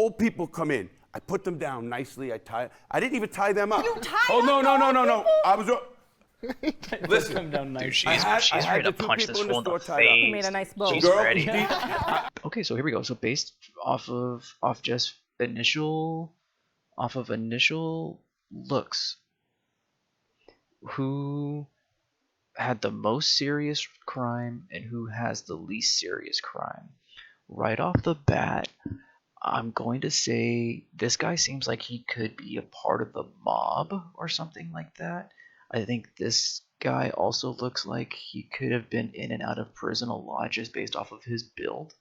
old people come in. I put them down nicely. I didn't even tie them up. You tied Oh, up no. the I was. Listen. Come down Dude, nice. she's ready to punch this fool in the face. He made a nice bow. She's Girl, ready. Okay, so here we go. So based off just initial looks, who had the most serious crime and who has the least serious crime? Right off the bat, I'm going to say this guy seems like he could be a part of the mob or something like that. I think this guy also looks like he could have been in and out of prison a lot just based off of his build.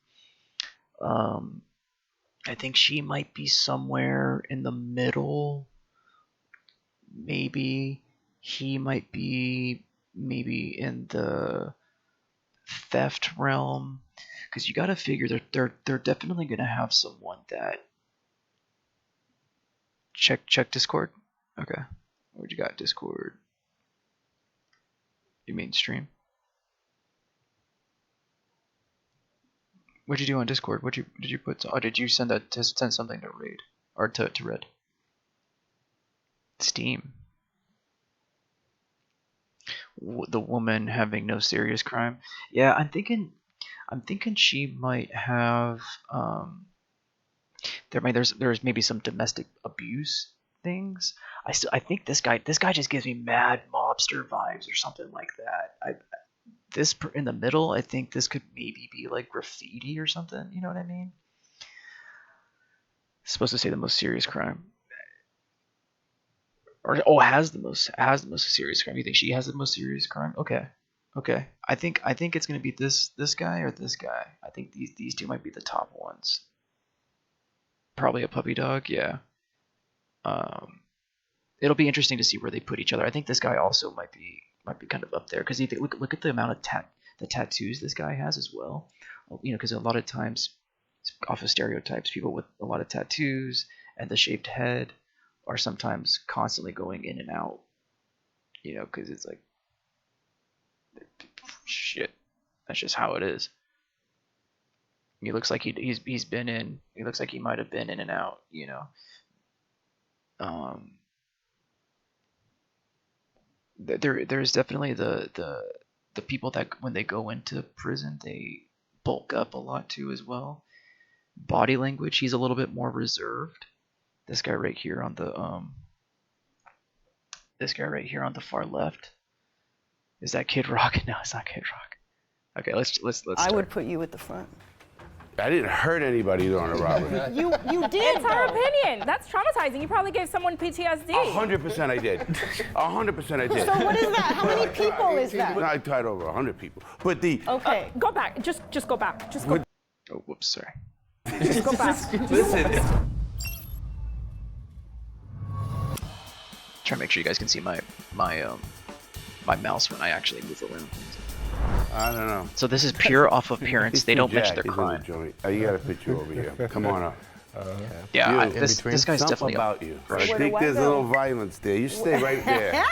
I think she might be somewhere in the middle. Maybe he might be in the theft realm, because you got to figure they're definitely gonna have someone that check Discord. Okay, what you got? Discord. You mean stream? What'd you do on Discord? Did you put? Oh, did you send something to Raid or to Red? Steam. The woman having no serious crime. Yeah, I'm thinking she might have. There's maybe some domestic abuse things. I think this guy just gives me mad mobster vibes or something like that. This in the middle, I think this could maybe be like graffiti or something. You know what I mean? It's supposed to say the most serious crime, or has the most serious crime. You think she has the most serious crime? Okay. I think it's gonna be this guy or this guy. I think these two might be the top ones. Probably a puppy dog. Yeah. It'll be interesting to see where they put each other. I think this guy also might be kind of up there, because look at the amount of the tattoos this guy has as well. You know, because a lot of times, off of stereotypes, people with a lot of tattoos and the shaved head are sometimes constantly going in and out. You know, because it's like, shit, that's just how it is. He looks like he's been in. He looks like he might have been in and out. You know. There's definitely the people that when they go into prison they bulk up a lot too as well. Body language, he's a little bit more reserved. This guy right here on the far left. Is that Kid Rock? No, it's not Kid Rock. Okay, let's start. I would put you at the front. I didn't hurt anybody during the robbery. You did. It's her opinion. That's traumatizing. You probably gave someone PTSD. 100% I did. 100% I did. So what is that? How many people is that? I tied over 100 people. But Okay. Go back. Just go back. Just go. Oh, whoops, sorry. Just go back. listen. Try to make sure you guys can see my mouse when I actually move around. I don't know. So this is pure off appearance. They don't mention their Jack is in crime. the joint. You got a picture over here. Come on up. Yeah, You, this guy's Something definitely about you. I Where do think I there's a go? little violence there. You stay right there.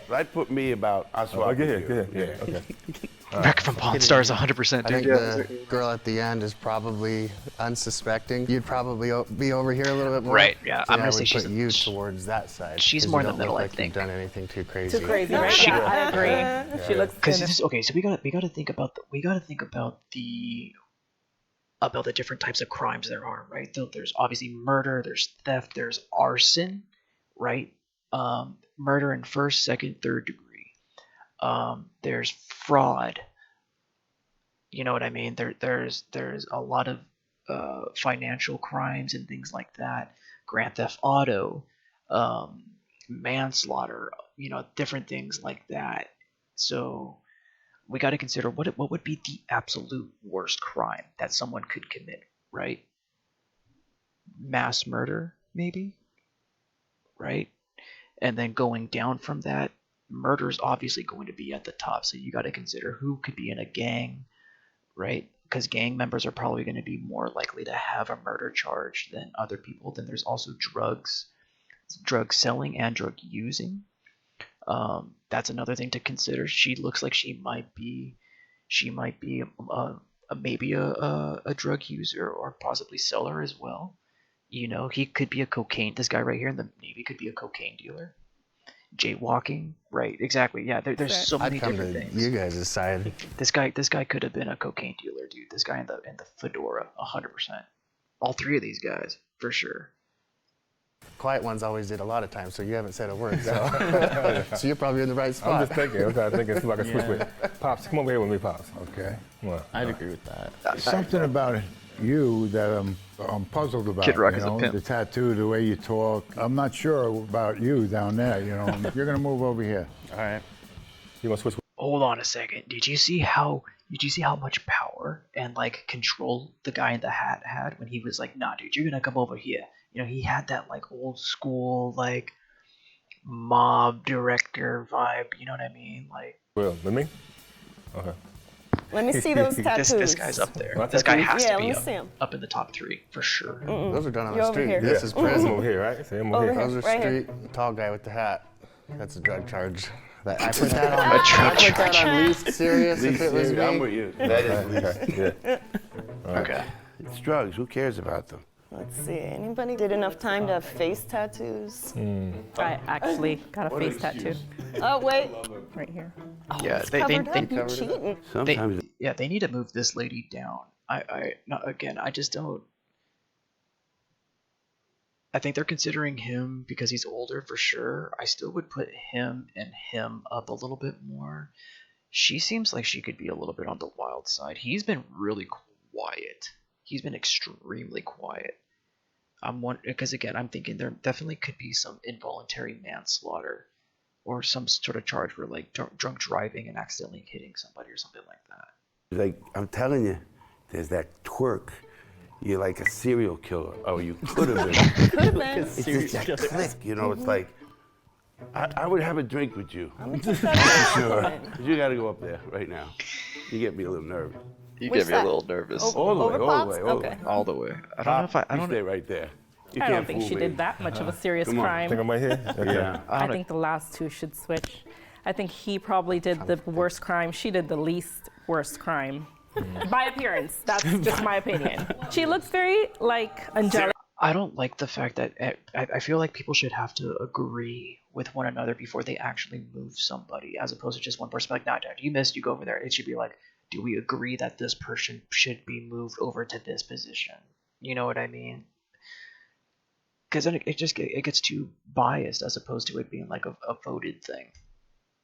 Right, put me about. I swap Go with ahead. you. Okay. Wreck from Pawn Stars 100%, I dude. think the girl at the end is probably unsuspecting. You'd probably be over here a little bit more. Right, yeah. I'm I gonna would say she's put you towards that side. she's 'cause more you in the don't middle, look I like think. You've done anything too crazy. Too crazy, right? Yeah, I agree. She looks Because finished. okay, so we gotta think about the different types of crimes there are, right? There's obviously murder, there's theft, there's arson, right? Murder in first, second, third degree. There's fraud. You know what I mean? There's a lot of financial crimes and things like that. Grand Theft Auto, manslaughter, you know, different things like that. So we got to consider what would be the absolute worst crime that someone could commit, right? Mass murder, maybe, right? And then going down from that, murder is obviously going to be at the top. So you got to consider who could be in a gang, right? Because gang members are probably going to be more likely to have a murder charge than other people. Then there's also drug selling and drug using. That's another thing to consider. She looks like she might be maybe a drug user or possibly seller as well. You know, he could be a cocaine. This guy right here in the Navy could be a cocaine dealer. Jaywalking, right? Exactly. Yeah, there's so many I'd come different to things. you guys' side. This guy could have been a cocaine dealer, dude. This guy in the fedora, 100%. All three of these guys, for sure. Quiet ones always did a lot of times, so you haven't said a word. So, so you're probably in the right spot. I'm just thinking. I'm trying to think and see if I can switch with Pops. Come over here with me, Pops. Okay. Come on. I'd agree with that. Something about you that I'm puzzled about. Kid Rock you is a know, pimp. the tattoo, the way you talk. I'm not sure about you down there. You know, you're gonna move over here. All right. You want to switch with Hold on a second. Did you see how much power and like control the guy in the hat had when he was like, "Nah, dude, you're gonna come over here." You know, he had that like old school like mob director vibe. You know what I mean? Like Will? With me? Okay. Let me see those tattoos. this guy's up there. What This guy tattoos? has Yeah, to let be me see 'em. up in the top 3 for sure. Those are done on You're the over street. here. This is I'm prison. over here, right? See, I'm Over over here. here. Those are Right street. Tall guy with the hat. That's a drug charge. That I put that on. A drug I put that charge. on least serious if it was I'm me. with you. That is least. Yeah. Okay. It's drugs. Who cares about them? Let's see. Anybody did enough time to have face tattoos? I actually got a face tattoo Oh wait, right here. Yeah, covered up. You covered it. cheating? Sometimes they need to move this lady down. I just don't. I think they're considering him because he's older for sure. I still would put him and him up a little bit more. She seems like she could be a little bit on the wild side. He's been really quiet. He's been extremely quiet. I'm wondering because again, I'm thinking there definitely could be some involuntary manslaughter, or some sort of charge for like drunk driving and accidentally hitting somebody or something like that. like I'm telling you, there's that twerk. You're like a serial killer. Oh, you could have been. Could have been. It's just that click, you know. It's like I would have a drink with you. Sure. 'Cause you got to go up there right now. You get me a little nervous. You Which get me a side? little nervous. All the way, Over all the Pops? way, all the Okay. way. All the way. I don't know if I You don't. stay right there. You I can't don't think fool she me. did that much of a serious come on. crime. Think I'm right here? Okay. Yeah. I think the last two should switch. I think he probably did the worst crime. She did the least worst crime. By appearance. That's just my opinion. She looks very like angelic. I don't like the fact that I feel like people should have to agree with one another before they actually move somebody, as opposed to just one person like, nah, dude, you missed, you go over there. It should be like, do we agree that this person should be moved over to this position? You know what I mean? Because then it gets too biased as opposed to it being like a voted thing.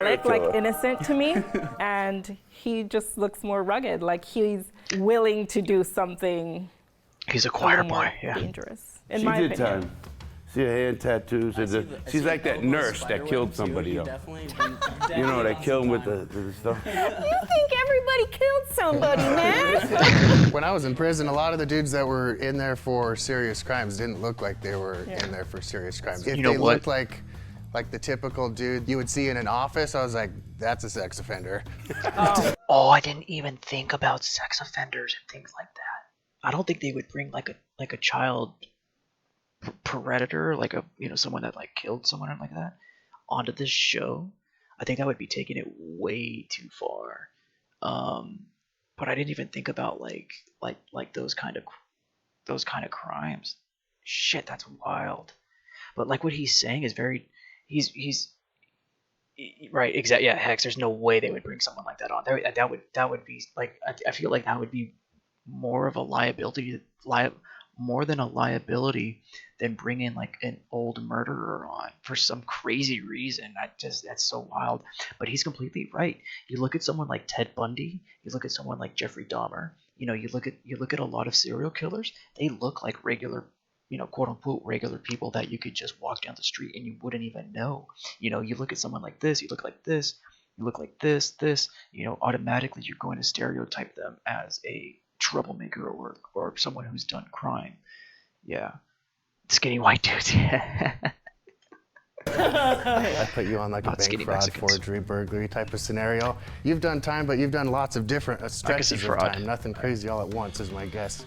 Like innocent to me, and he just looks more rugged. Like he's willing to do something He's a a choir little more boy, yeah. dangerous, in She my did opinion. time. See her hand tattoos. She's like that nurse that killed somebody, though. You know, that killed him with the stuff. You think everybody killed somebody, man? When I was in prison, a lot of the dudes that were in there for serious crimes didn't look like they were in there for serious crimes. If You know they what? looked like the typical dude you would see in an office, I was like, that's a sex offender. Oh, I didn't even think about sex offenders and things like that. I don't think they would bring like a child predator, like someone that like killed someone like that, onto this show. I think that would be taking it way too far. But I didn't even think about like those kind of crimes. Shit, that's wild. But like what he's saying is very, he's right, exactly. Yeah, Hex. There's no way they would bring someone like that on. That would be like, I feel like that would be more of a liability, more than a liability than bringing like an old murderer on for some crazy reason. That's so wild. But he's completely right. You look at someone like Ted Bundy, you look at someone like Jeffrey Dahmer, you look at a lot of serial killers, they look like regular, quote unquote regular people that you could just walk down the street and you wouldn't even know. You look at someone like this, you look like this, you look like this, automatically you're going to stereotype them as a troublemaker or someone who's done crime. Yeah. Skinny white dudes. I put you on like a Not skinny bank fraud, Mexicans. forgery, burglary type of scenario. You've done time, but you've done lots of different stretches of fraud. time. Nothing crazy all at once is my guess.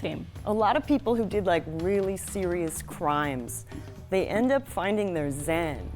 Same. A lot of people who did like really serious crimes, they end up finding their zen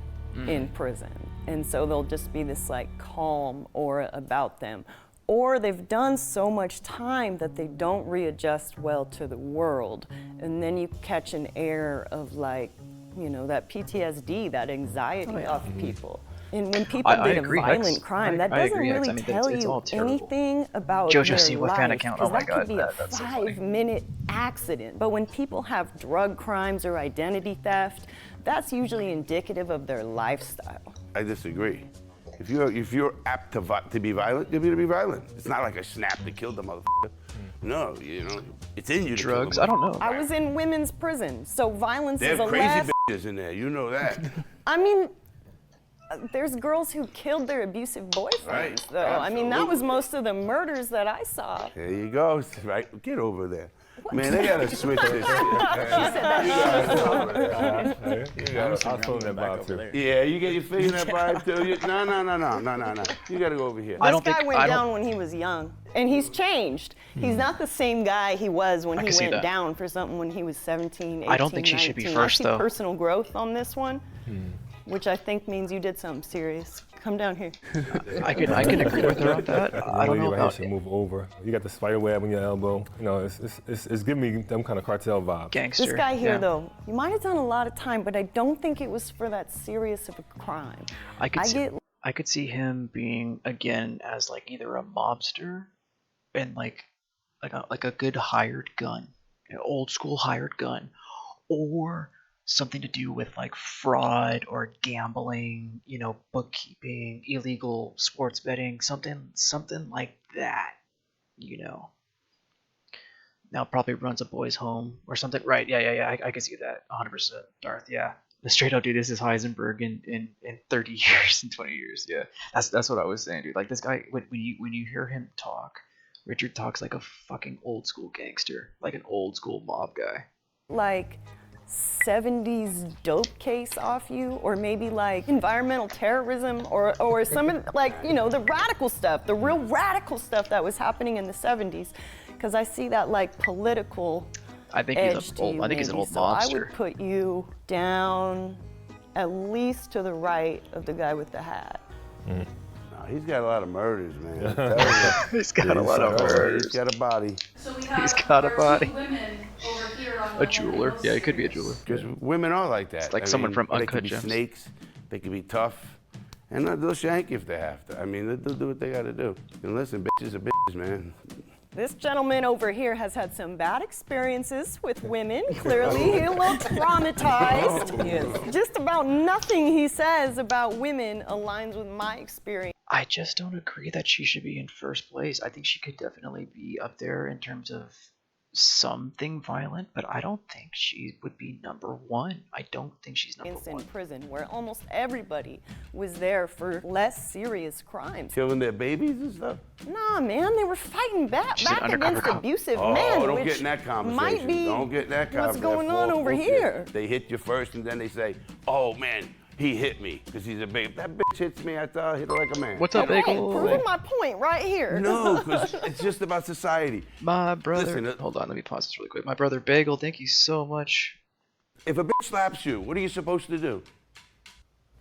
in prison. And so they'll just be this like calm aura about them. or they've done so much time that they don't readjust well to the world. And then you catch an air of like, you know, that PTSD, that anxiety off people. And when people I did agree, a Hex. violent crime, that I doesn't agree, Hex. really I mean, tell it's you all terrible. anything about Jojo their Siwa life, fan account. 'cause Oh my that God, could be a that's so funny. 5-minute accident. But when people have drug crimes or identity theft, that's usually indicative of their lifestyle. I disagree. If you're apt to be violent, you're going to be violent. It's not like a snap that killed the motherfucker. No, you know, it's in you. To kill Drugs? the I don't know. I was in women's prison, so violence There's is a crazy less. bitches in there. You know that. I mean, there's girls who killed their abusive boyfriends, Right, though. I mean, that was absolutely. most of the murders that I saw. There you go. Right, get over there. Man, they gotta switch this. I was feeling that vibe too. Yeah, you get your feeling that vibe too. No. You gotta go over here. I don't This guy think- went I don't- down when he was young, and he's changed. He's not the same guy he was when I he can see went that. down for something when he was 17, 18, I don't think she should be 19. first, I see though. personal growth on this one, which I think means you did something serious. Come down here. I can agree with her on that. I don't know You about should move over. You got the spider web on your elbow. You know, it's giving me them kind of cartel vibe. gangster. This guy here, yeah. though, you might have done a lot of time, but I don't think it was for that serious of a crime. I could see, get I could see him being again as like either a mobster and like a good hired gun, an old school hired gun, or something to do with like fraud or gambling, you know, bookkeeping, illegal sports betting, something like that, you know. Now probably runs a boys' home or something, right? Yeah. I can see that 100%, Darth. Yeah. The straight up dude, this is Heisenberg in 30 years, in 20 years. Yeah, that's what I was saying, dude. Like this guy, when you hear him talk, Richard talks like a fucking old school gangster, like an old school mob guy. like 70s dope case off you, or maybe like environmental terrorism, or some of like, you know, the radical stuff, the real radical stuff that was happening in the 70s, because I see that like political I think edge he's to old. you. I think he's an maybe. old So I mobster. would put you down at least to the right of the guy with the hat. No, he's got a lot of murders, man. I'm telling you. He's got a lot of murders. He's got a body. So we have He's got a our body. two women over here on A the jeweler. left. Yeah, he could be a jeweler. Because women are like that. It's like someone from they Uncut could be Gems. snakes. They could be tough. And they'll shank you if they have to. I mean, they'll do what they got to do. And listen, bitches are bitches, man. This gentleman over here has had some bad experiences with women. Clearly, he's a little traumatized. Just about nothing he says about women aligns with my experience. I just don't agree that she should be in first place. I think she could definitely be up there in terms of something violent, but I don't think she would be number one. I don't think she's number In one. prison, where almost everybody was there for less serious crimes. Killing their babies and stuff. Nah, man, they were fighting back She's an undercover against cop. abusive Oh, men, don't which get in that conversation. might be Don't get in that what's conversation. going on over here. They hit you first, and then they say, "Oh man, he hit me because he's a baby." That bitch hits me. I thought I hit her like a man. What's up, Hey, Bagel? proving my point right here. No, because it's just about society. My brother. Listen, Hold on, let me pause this really quick. My brother Bagel, thank you so much. If a bitch slaps you, what are you supposed to do?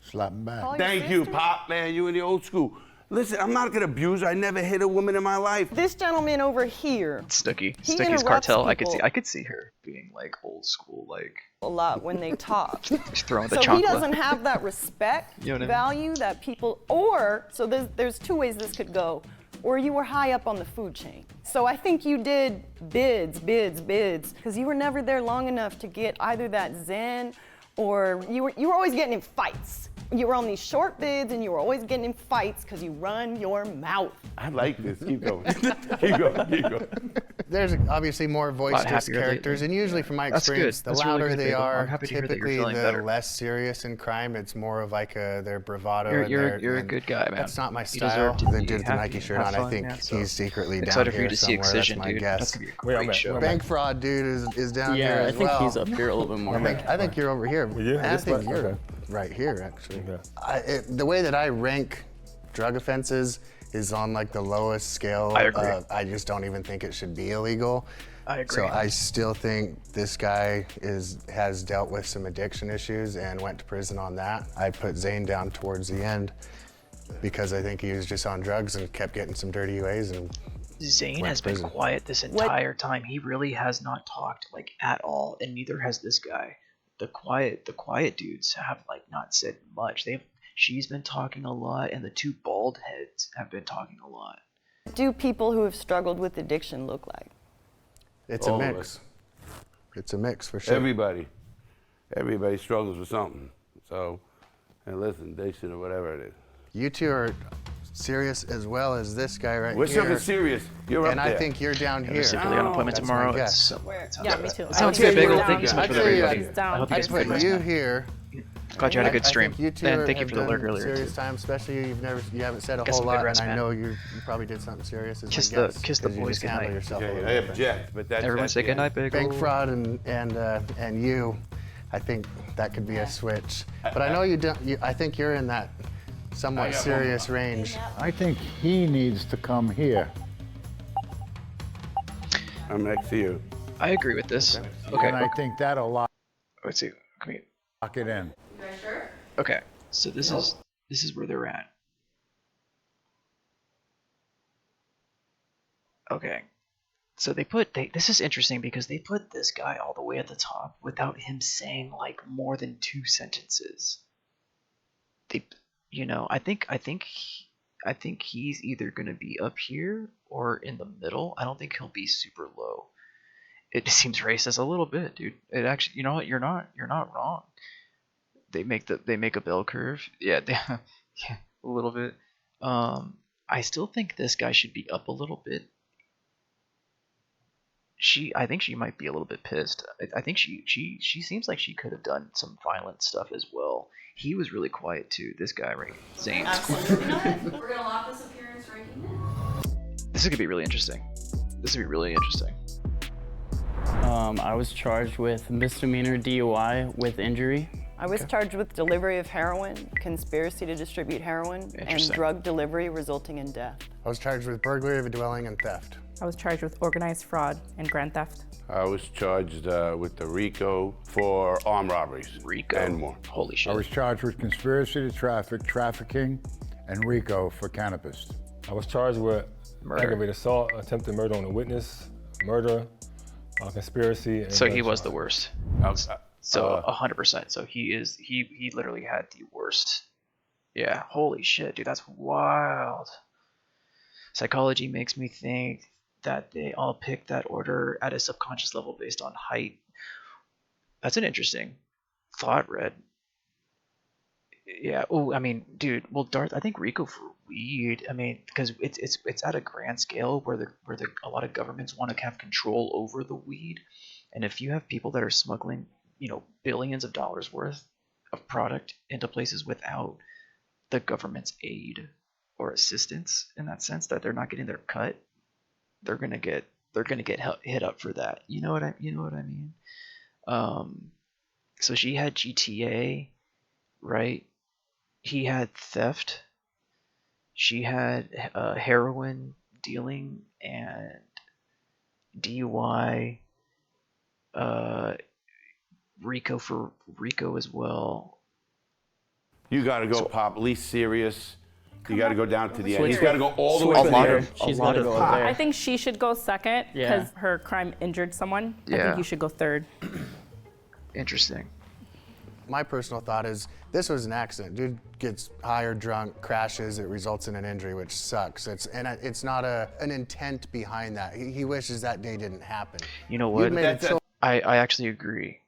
Slap him back. Call your Thank you, sister? Pop, man. You in the old school. Listen, I'm not gonna abuse her. I never hit a woman in my life. This gentleman over here Snooki. He Snooki's interrupts cartel. people. I could see her being like old school, like a lot when they talk. just throwing the So he chocolate. doesn't have that respect You know what I mean? value that people, or, so there's two ways this could go, or you were high up on the food chain. So I think you did bids, because you were never there long enough to get either that zen, or you were always getting in fights. You were on these short bids and you were always getting in fights because you run your mouth. I like this. Keep going. Keep going. There's obviously more voice happier characters, lately. and usually from my That's good. experience, the That's really louder good, they Bagel. are, I'm happy to hear that you're typically feeling the better. less serious in crime. It's more of like their bravado. You're and a and good guy, man. That's not my You style. deserve to The be dude with the happy Nike and shirt have on, I fun, think man, so he's secretly down excited for here you to see somewhere. Excision, That's my dude. guess. That's gonna be a Where great I'm at, show. where I'm at. Bank fraud dude is down here Yeah, I as think well. he's up here a little bit more. I think you're over here. Yeah, I this think way, you're okay. right here, actually. Okay. The way that I rank drug offenses is on like the lowest scale. I agree. I just don't even think it should be illegal. I agree. So I still think this guy has dealt with some addiction issues and went to prison on that. I put Zane down towards the end. because I think he was just on drugs and kept getting some dirty UAs and Zane Went has to been prison. quiet this entire time. He really has not talked like at all, and neither has this guy. The quiet dudes have like not said much. She's been talking a lot, and the two bald heads have been talking a lot. Do people who have struggled with addiction look like? it's All a of mix. It's a mix for sure. Everybody struggles with something. So, and listen, addiction or whatever it is. You two are serious as well as this guy right We're here. something serious. You're And up I there. think you're down here. Mr. Kelly on appointment That's tomorrow. my guess. So, Yeah, me too. sounds good, Bagel. Down. Thank you so much I'd for say everybody. She's down. I hope you I guys put enjoyed you it. here. Glad you had a good I stream. think you two And thank you have for the done alert earlier. serious too. time, especially you haven't said a Got whole some good lot, reps, and I man. know you probably did something serious. Is Kiss my the- guess, kiss the 'cause you boys just handle goodnight. yourself a Yeah, little I different. object, but that's Everyone say the good end. night, Bagel. Bank fraud and you, I think that could be a switch. But I know you don't. I think you're in that somewhat got serious range. I think he needs to come here. I'm next to you. I agree with this. Okay. And I think that'll lock Let's see. Come here. it in. Okay. So this is where they're at. Okay. So this is interesting because they put this guy all the way at the top without him saying like more than 2 sentences. I think he's either gonna be up here or in the middle. I don't think he'll be super low. It seems racist a little bit, dude. It actually, you know what? You're not wrong. They make a bell curve. Yeah, yeah, a little bit. I still think this guy should be up a little bit. I think she might be a little bit pissed. I think she seems like she could have done some violent stuff as well. He was really quiet too. This guy, right, Zane. Absolutely not. We're gonna lock this appearance ranking in. This is gonna be really interesting. I was charged with misdemeanor DUI with injury. I was charged with delivery of heroin, conspiracy to distribute heroin, and Interesting. drug delivery resulting in death. I was charged with burglary of a dwelling and theft. I was charged with organized fraud and grand theft. I was charged with the RICO for armed robberies. Rico. And more. Holy shit. I was charged with conspiracy to trafficking, and RICO for cannabis. I was charged with Murder. aggravated assault, attempted murder on a witness, murder, conspiracy. And So he gun was the charge. worst. Uh, So 100%. So he literally had the worst. Yeah. Holy shit, dude. That's wild. Psychology makes me think that they all picked that order at a subconscious level based on height. That's an interesting thought, Red. Yeah. Oh, I mean, dude. Well, Darth. I think RICO for weed. I mean, because it's at a grand scale where a lot of governments want to have control over the weed, and if you have people that are smuggling, billions of dollars worth of product into places without the government's aid or assistance, in that sense that they're not getting their cut, they're gonna get hit up for that. You know what I mean? So she had GTA, right? He had theft. She had heroin dealing and DUI. RICO for RICO as well. You got to go, Pop. Least serious. You got to go down to the end. He's got to go all the Switch way to the there. end. She's a lot got to of go thought. there. I think she should go second Yeah. because her crime injured someone. I Yeah. think you should go third. Interesting. My personal thought is this was an accident. Dude gets high or drunk, crashes, it results in an injury, which sucks. It's not an intent behind that. He wishes that day didn't happen. You know You what? made a That's choice. I actually agree.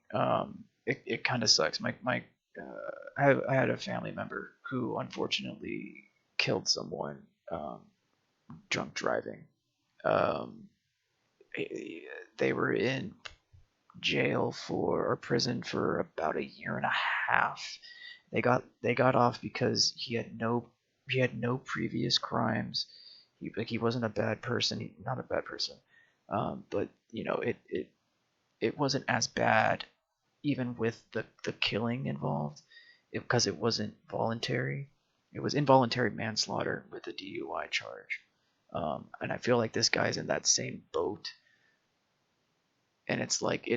It kind of sucks. I had a family member who unfortunately killed someone drunk driving. They were in jail or prison for about a year and a half. They got off because he had no previous crimes. He wasn't a bad person. Not a bad person. But it wasn't as bad, even with the killing involved, because it wasn't voluntary. It was involuntary manslaughter with a DUI charge. And I feel like this guy's in that same boat. And it's like,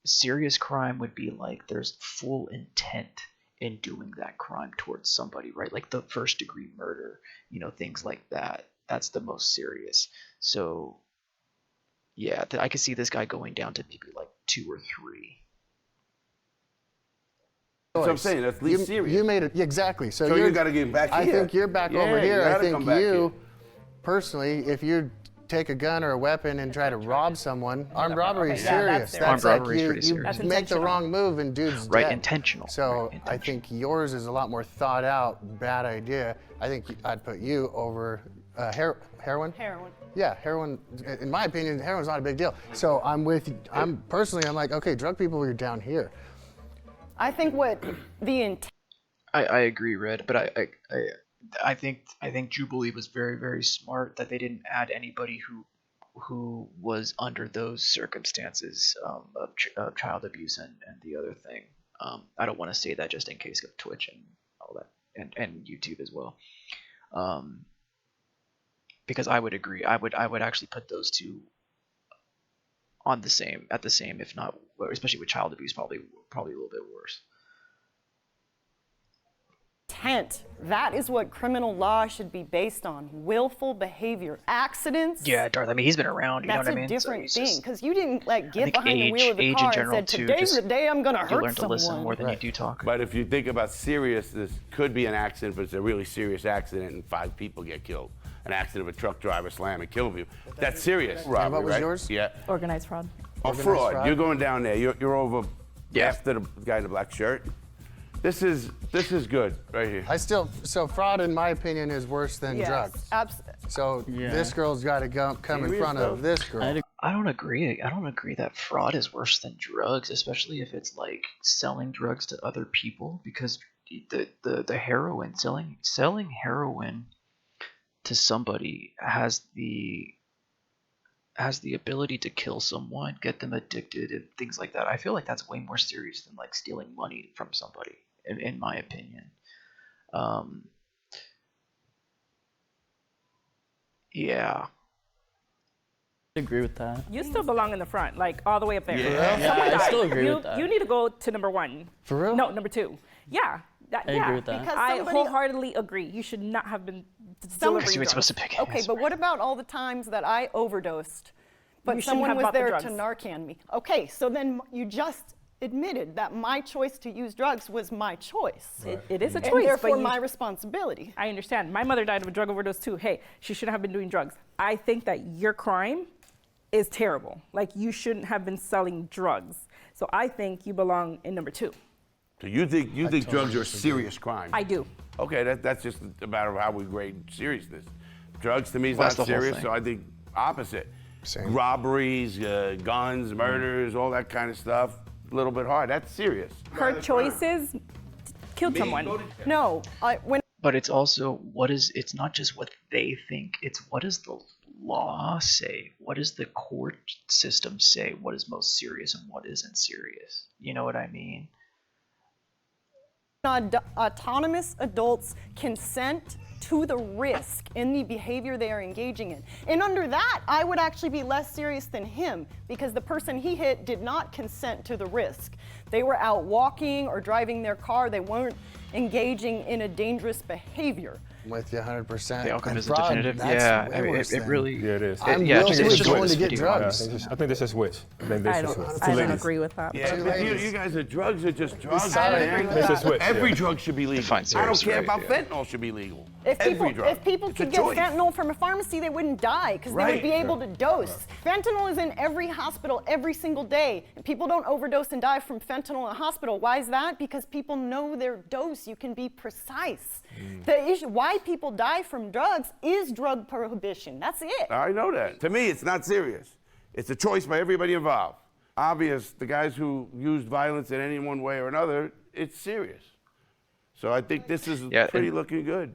serious crime would be like there's full intent in doing that crime towards somebody, right? Like the first degree murder, things like that. That's the most serious. So yeah, I could see this guy going down to maybe like 2 or 3. That's what I'm saying. That's least serious. You made it exactly. So you got to get back here. I think you're back over here. I think you you, personally, if you take a gun or a weapon and try to rob someone, armed robbery is serious. That's Armed robbery is pretty you serious. That's make the intentional. wrong move and dude's Right, dead. intentional. So Right, I think yours is a lot more thought out. Bad idea. I think I'd put you over heroin. Heroin. Yeah, heroin. In my opinion, heroin's not a big deal. So I'm with. I'm like, okay, drug people, you're down here. I think what the intent. I agree, Red, but I think Jubilee was very, very smart that they didn't add anybody who was under those circumstances of child abuse and the other thing. I don't want to say that just in case of Twitch and all that, and YouTube as well. Because I would agree. I would actually put those two at the same, if not, especially with child abuse, probably a little bit worse. Intent. That is what criminal law should be based on. Willful behavior. Accidents. Yeah, Darth. I mean, he's been around. You know what I mean? That's a different So he's thing, just- because you didn't get think behind the wheel of the age car in and general, said, too, "Today's just- the day I'm gonna You hurt learn to someone." listen more than you do talk. But if you think about serious, this could be an accident, but it's a really serious accident and 5 people get killed. An accident of a truck driver slam and kill you. That's serious. Robbery, what was right? yours? Yeah. Organized fraud. Oh, fraud. fraud? You're going down there. You're over Yeah. after the guy in the black shirt. This is good right here. So fraud, in my opinion, is worse than Yes, drugs. So Yeah. this girl's got to come in Serious front of though? this girl. I don't agree. I don't agree that fraud is worse than drugs, especially if it's like selling drugs to other people. Because the heroin selling heroin to somebody has the ability to kill someone, get them addicted, and things like that. I feel like that's way more serious than like stealing money from somebody, in my opinion. Yeah. I agree with that. You still belong in the front, like all the way up there. Yeah. Yeah, I still agree with that. You need to go to number 1. For real? No, number 2. Yeah. I agree with that. Because I somebody- whole-heartedly agree. You should not have been Somebody- delivering I see what you're drugs. supposed to pick. Okay, but what about all the times that I overdosed, but You shouldn't someone have was bought the there to drugs. Narcan me? Okay, so then you just admitted that my choice to use drugs was my choice. It is a And choice, therefore but you, my responsibility. I understand. My mother died of a drug overdose too. Hey, she shouldn't have been doing drugs. I think that your crime is terrible. Like, you shouldn't have been selling drugs. So I think you belong in number 2. So you think drugs are a serious crime? I do. Okay, that's just a matter of how we grade seriousness. Drugs to me is Well, not that's the whole serious, thing. so I think opposite. Same. Robberies, guns, murders, all that kind of stuff, a little bit hard. That's serious. Her choices killed someone. No, when But it's also it's not just what they think, it's what does the law say? What does the court system say? What is most serious and what isn't serious? You know what I mean? autonomous adults consent to the risk in the behavior they are engaging in. And under that, I would actually be less serious than him because the person he hit did not consent to the risk. They were out walking or driving their car. They weren't engaging in a dangerous behavior. I'm with you 100%. The outcome And isn't fraud, definitive. that's Yeah, way I mean, worse it than- really. Yeah, it is. I'm yeah, willfully it's just going what to this get video Yeah, drugs. I think this is switch. I think this I is don't, switch. I don't agree with that. Yeah, but you guys are drugs are just drugs, Sorry. man. This is switch. Every yeah. drug should be legal. Define I don't serious, care right, about yeah. fentanyl should be legal. If Every drug. people It's a could get choice. fentanyl from a pharmacy, they wouldn't die because they Right. would be able to dose. Fentanyl is in every hospital every single day. And people don't overdose and die from fentanyl in a hospital. Why is that? Because people know their dose. You can be precise. The issue why people die from drugs is drug prohibition. That's it. I know that. To me, it's not serious. It's a choice by everybody involved. Obvious, the guys who used violence in any one way or another, it's serious. So I think this is Yeah, pretty and- looking good.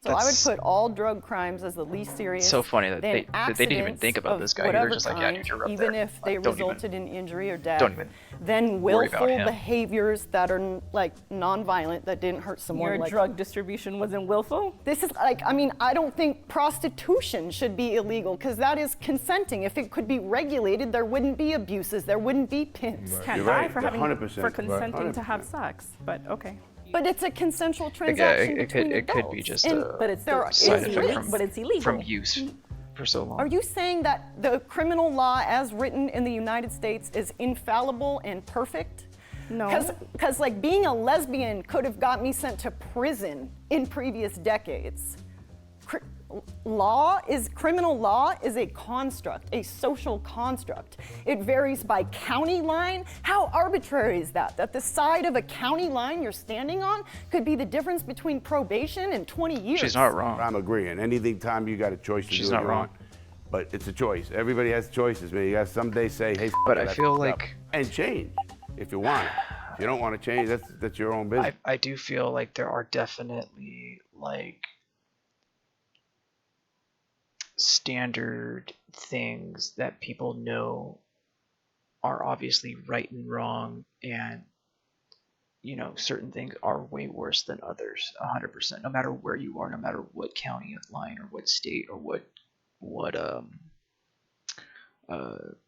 So I would That's- put all drug crimes as the least serious. So funny that then they didn't even think about accidents this of guy. They're whatever just like, yeah, kind, you're up even there. if they Like, don't even- resulted in injury or death. don't even then worry about willful him. behaviors that are like non-violent that didn't hurt someone. Your like, drug distribution wasn't willful? This is like, I mean, I don't think prostitution should be illegal because that is consenting. If it could be regulated, there wouldn't be abuses, there wouldn't be pimps. Can't You're die right, for having 100%. for consenting to 100%. have sex, but okay. But it's a consensual Yeah, transaction it between could adults. be just And a But it's there are- side it's effect illegal. but it's illegal. from use for so long. Are you saying that the criminal law as written in the United States is infallible and perfect? No. Because like being a lesbian could have got me sent to prison in previous decades. Criminal law is a construct, a social construct. It varies by county line. How arbitrary is that? That the side of a county line you're standing on could be the difference between probation and 20 years. She's not wrong. I'm agreeing. Anything time you got a choice to She's do what not you wrong. want. But it's a choice. Everybody has choices, man. You got to someday say, hey, But that, I feel fucked up. like- And change if you want it. If you don't want to change, that's your own business. I do feel like there are definitely like standard things that people know are obviously right and wrong, and you know, certain things are way worse than others, 100%, no matter where you are, no matter what county line or what state or what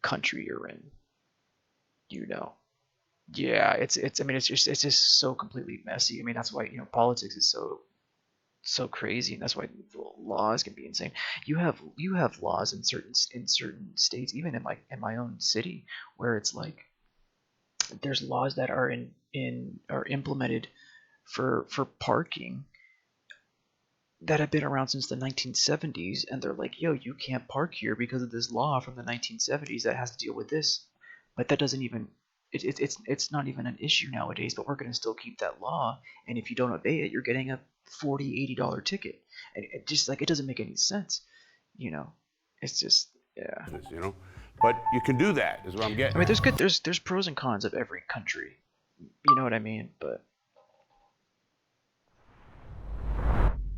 country you're in, you know. Yeah, it's I mean it's just so completely messy. I mean, that's why, you know, politics is so crazy, and that's why laws can be insane. You have laws in certain states, even in my own city, where it's like there's laws that are implemented for parking that have been around since the 1970s, and they're like, yo, you can't park here because of this law from the 1970s that has to deal with this. But that doesn't even it's not even an issue nowadays, but we're going to still keep that law, and if you don't obey it, you're getting a $40-$80 ticket, and it just like, it doesn't make any sense, you know. It's just, yeah. You know, but you can do that. Is what I'm getting. I mean, there's pros and cons of every country, you know what I mean. But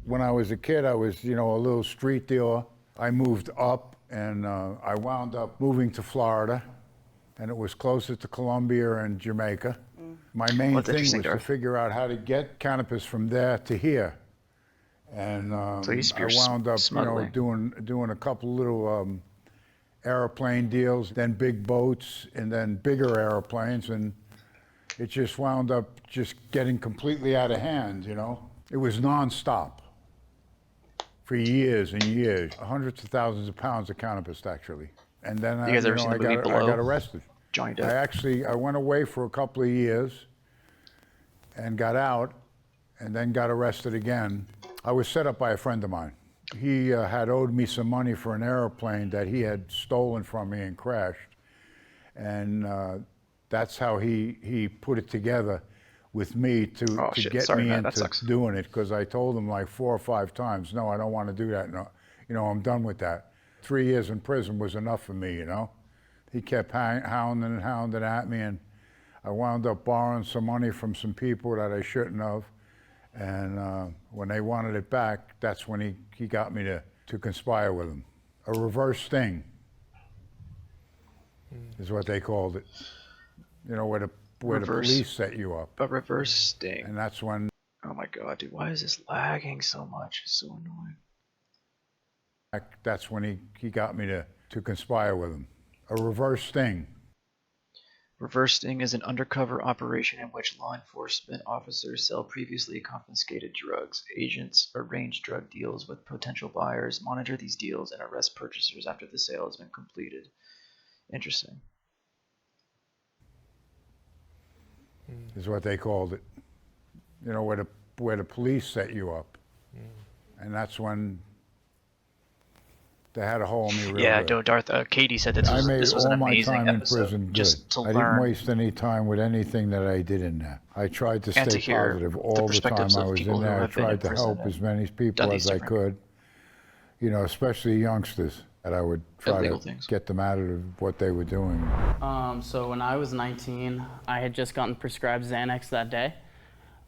When I was a kid, I was, a little street dealer. I moved up, and I wound up moving to Florida, and it was closer to Colombia and Jamaica. My main Well, that's thing was interesting, to Darth. figure out how to get cannabis from there to here. And So you I wound up, smuggling. doing a couple little airplane deals, then big boats, and then bigger airplanes, and it just wound up just getting completely out of hand, It was nonstop for years and years, hundreds of thousands of pounds of cannabis, actually. And then You guys ever seen the movie I Blow? got arrested. Johnny Depp. I went away for a couple of years and got out, and then got arrested again. I was set up by a friend of mine. He had owed me some money for an airplane that he had stolen from me and crashed. And that's how he put it together with me to shit. get Sorry, me man. That into sucks. doing it, because I told him like 4 or 5 times, no, I don't want to do that. No, I'm done with that. 3 years in prison was enough for me, He kept hounding at me, and I wound up borrowing some money from some people that I shouldn't have. And when they wanted it back, that's when he got me to conspire with him. A reverse sting is what they called it. Where the Reverse. police set you up. A reverse sting. And that's when Oh my god, dude, why is this lagging so much? It's so annoying. he got me to conspire with him. A reverse sting. Reverse sting is an undercover operation in which law enforcement officers sell previously confiscated drugs. Agents arrange drug deals with potential buyers, monitor these deals, and arrest purchasers after the sale has been completed. Interesting. Is what they called it. Where the police set you up. And that's when they had a hole in me real Yeah, good. no, Darth. Katie said that I made this was all an my amazing time in episode. prison good. Just to I learn didn't waste any time with anything that I did in there. I tried to and stay to hear positive the all the time perspectives I of was people in who there. I have been in tried to prison help and as many done people these as I different- could, especially youngsters, that I would try Illegal to things. get them out of what they were doing. So when I was 19, I had just gotten prescribed Xanax that day.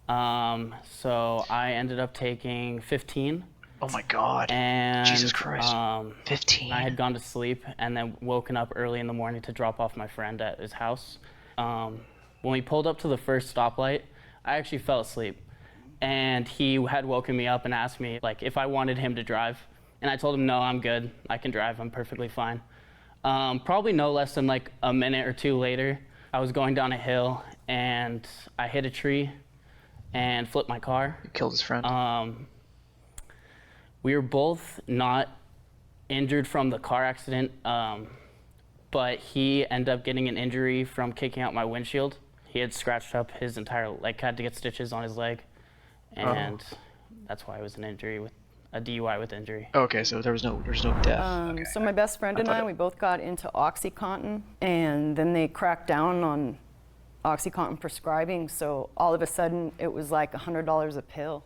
So I ended up taking 15. Oh my god. And Jesus Christ. 15. I had gone to sleep and then woken up early in the morning to drop off my friend at his house. When we pulled up to the first stoplight, I actually fell asleep. And he had woken me up and asked me if I wanted him to drive. And I told him, no, I'm good. I can drive. I'm perfectly fine. Probably no less than a minute or two later, I was going down a hill and I hit a tree. and flipped my car. He killed his friend. We were both not injured from the car accident, but he ended up getting an injury from kicking out my windshield. He had scratched up his entire leg, had to get stitches on his leg, and that's why it was an injury with a DUI with injury. Okay, so there was no death. Okay. So my best friend and I, we both got into OxyContin, and then they cracked down on OxyContin prescribing. So all of a sudden, it was like $100 a pill,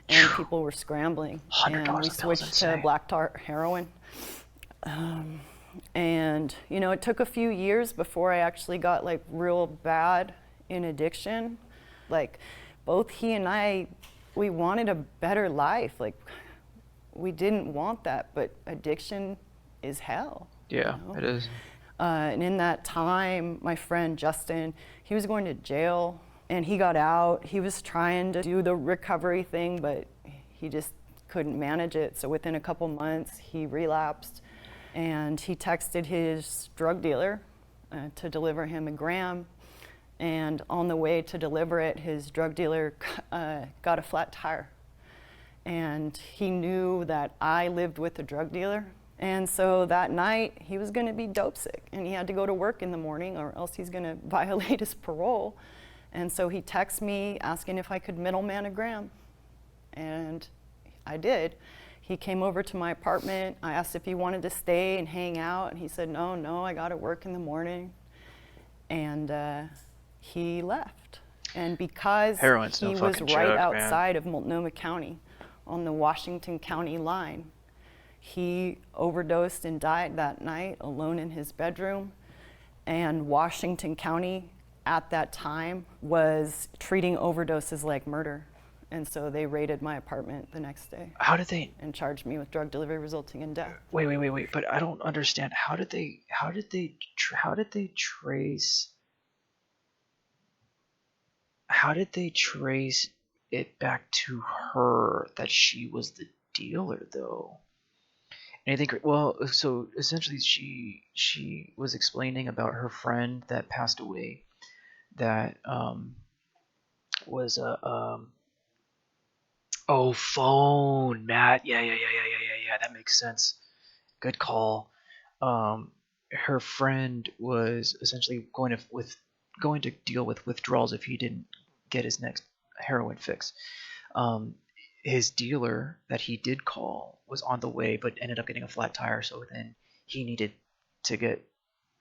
and people were scrambling. $100 and we a pill's switched to insane. black tar heroin. And you know, it took a few years before I actually got like real bad in addiction. Like both he and I, we wanted a better life. Like we didn't want that, but addiction is hell. Yeah, you know? it is. And in that time, my friend Justin, he was going to jail and he got out. He was trying to do the recovery thing, but he just couldn't manage it. So within a couple months, he relapsed and he texted his drug dealer to deliver him a gram. And on the way to deliver it, his drug dealer got a flat tire. And he knew that I lived with a drug dealer. And so that night, he was gonna be dope sick and he had to go to work in the morning or else he's gonna violate his parole. And so he texted me asking if I could middleman a gram. And I did. He came over to my apartment. I asked if he wanted to stay and hang out. And he said, no, I gotta work in the morning. And he left. And because Heroin's he no was fucking right joke, man. outside of Multnomah County on the Washington County line, he overdosed and died that night alone in his bedroom. And Washington County at that time was treating overdoses like murder. And so they raided my apartment the next day How did they? and charged me with drug delivery resulting in death. Wait. But I don't understand. How did they trace? How did they trace it back to her that she was the dealer, though? Anything? Well, so essentially, she was explaining about her friend that passed away, that was a oh, phone, Matt. Yeah. That makes sense. Good call. Her friend was essentially going to deal with withdrawals if he didn't get his next heroin fix. His dealer that he did call was on the way, but ended up getting a flat tire. So then he needed to get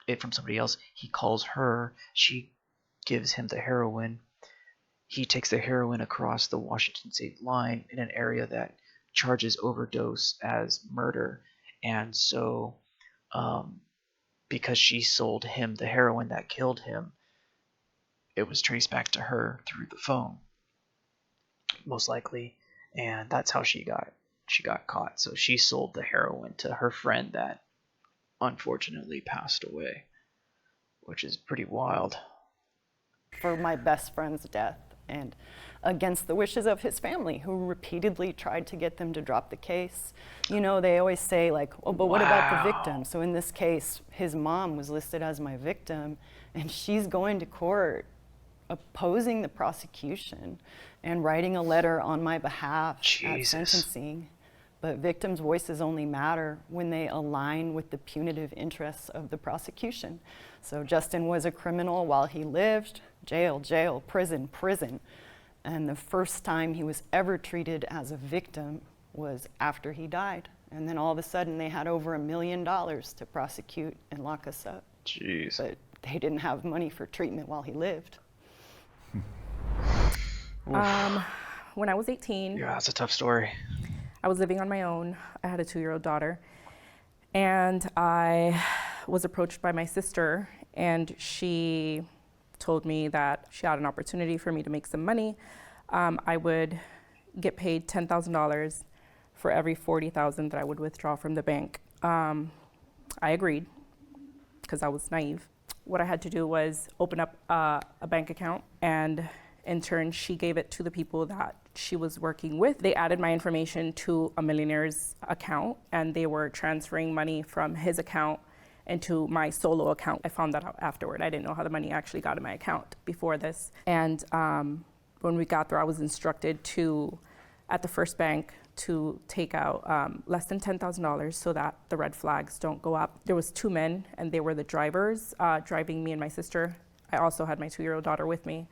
it from somebody else. He calls her. She gives him the heroin. He takes the heroin across the Washington State line in an area that charges overdose as murder. And so, because she sold him the heroin that killed him, it was traced back to her through the phone, most likely. And that's how she got caught. So she sold the heroin to her friend that unfortunately passed away, which is pretty wild. For my best friend's death and against the wishes of his family, who repeatedly tried to get them to drop the case. You know, they always say like, oh, but what about the victim? So in this case, his mom was listed as my victim, and she's going to court opposing the prosecution and writing a letter on my behalf at sentencing. But victims' voices only matter when they align with the punitive interests of the prosecution. So Justin was a criminal while he lived, jail, prison. And the first time he was ever treated as a victim was after he died. And then all of a sudden they had over $1 million to prosecute and lock us up. Jeez. But they didn't have money for treatment while he lived. When I was 18, Yeah, that's a tough story. I was living on my own. I had a 2-year-old daughter. And I was approached by my sister, and she told me that she had an opportunity for me to make some money. I would get paid $10,000 for every $40,000 that I would withdraw from the bank. I agreed because I was naive. What I had to do was open up a bank account, and in turn, she gave it to the people that she was working with. They added my information to a millionaire's account, and they were transferring money from his account into my solo account. I found that out afterward. I didn't know how the money actually got in my account before this. And When we got there, I was instructed to, at the first bank, to take out less than $10,000 so that the red flags don't go up. There was 2 men, and they were the drivers, driving me and my sister. I also had my 2-year-old daughter with me.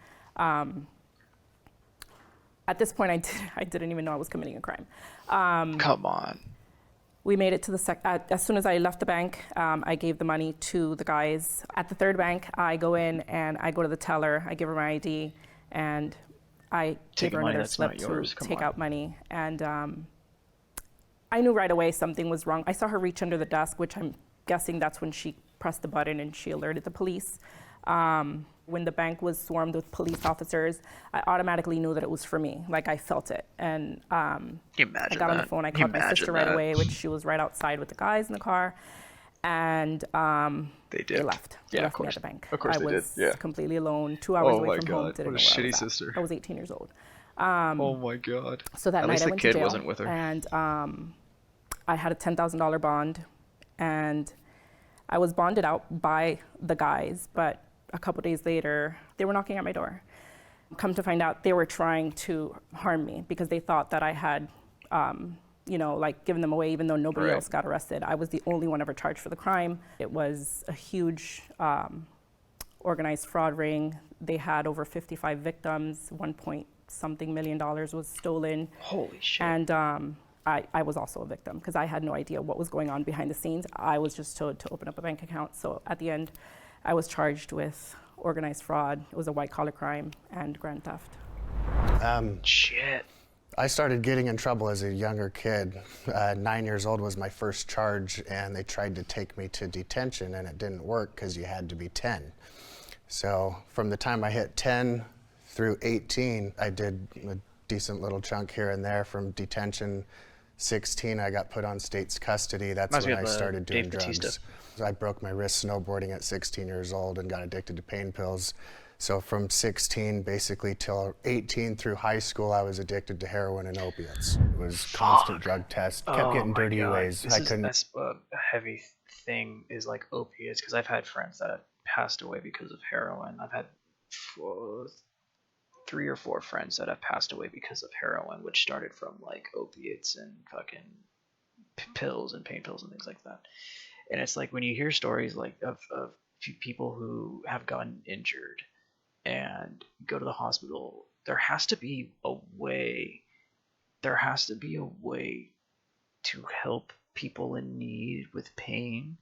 At this point, I didn't even know I was committing a crime. Come on. We made it to the as soon as I left the bank, I gave the money to the guys. At the third bank, I go in and I go to the teller, I give her my ID, and I give her another slip to take out money. And I knew right away something was wrong. I saw her reach under the desk, which I'm guessing that's when she pressed the button and she alerted the police. When the bank was swarmed with police officers, I automatically knew that it was for me. Like, I felt it. And I got on the phone, I called my sister right away, which she was right outside with the guys in the car. And they left. They left me at the bank. Of course I they was did. Yeah. completely alone, 2 hours away from home. What Didn't a know where I shitty was at. sister. I was 18 years old. Oh my God. So that At night least I the went kid to jail, wasn't with her. and I had a $10,000 bond, and I was bonded out by the guys, but a couple days later, they were knocking at my door. Come to find out, they were trying to harm me because they thought that I had, like given them away, even though nobody else got arrested. I was the only one ever charged for the crime. It was a huge organized fraud ring. They had over 55 victims, $1.something million was stolen. Holy shit. And I was also a victim because I had no idea what was going on behind the scenes. I was just told to open up a bank account. So at the end, I was charged with organized fraud. It was a white-collar crime and grand theft. Shit. I started getting in trouble as a younger kid. 9 years old was my first charge, and they tried to take me to detention, and it didn't work because you had to be 10. So from the time I hit 10 through 18, I did a decent little chunk here and there. From detention, 16, I got put on state's custody. That's when I started doing drugs. I broke my wrist snowboarding at 16 years old and got addicted to pain pills. So from 16 basically till 18 through high school, I was addicted to heroin and opiates. It was constant drug tests, kept getting dirty ways. That's a heavy thing, is like opiates, because I've had friends that have passed away because of heroin. I've had 3 or 4 friends that have passed away because of heroin, which started from like opiates and fucking pills and pain pills and things like that. And it's like when you hear stories like of people who have gotten injured and go to the hospital, there has to be a way to help people in need with pain.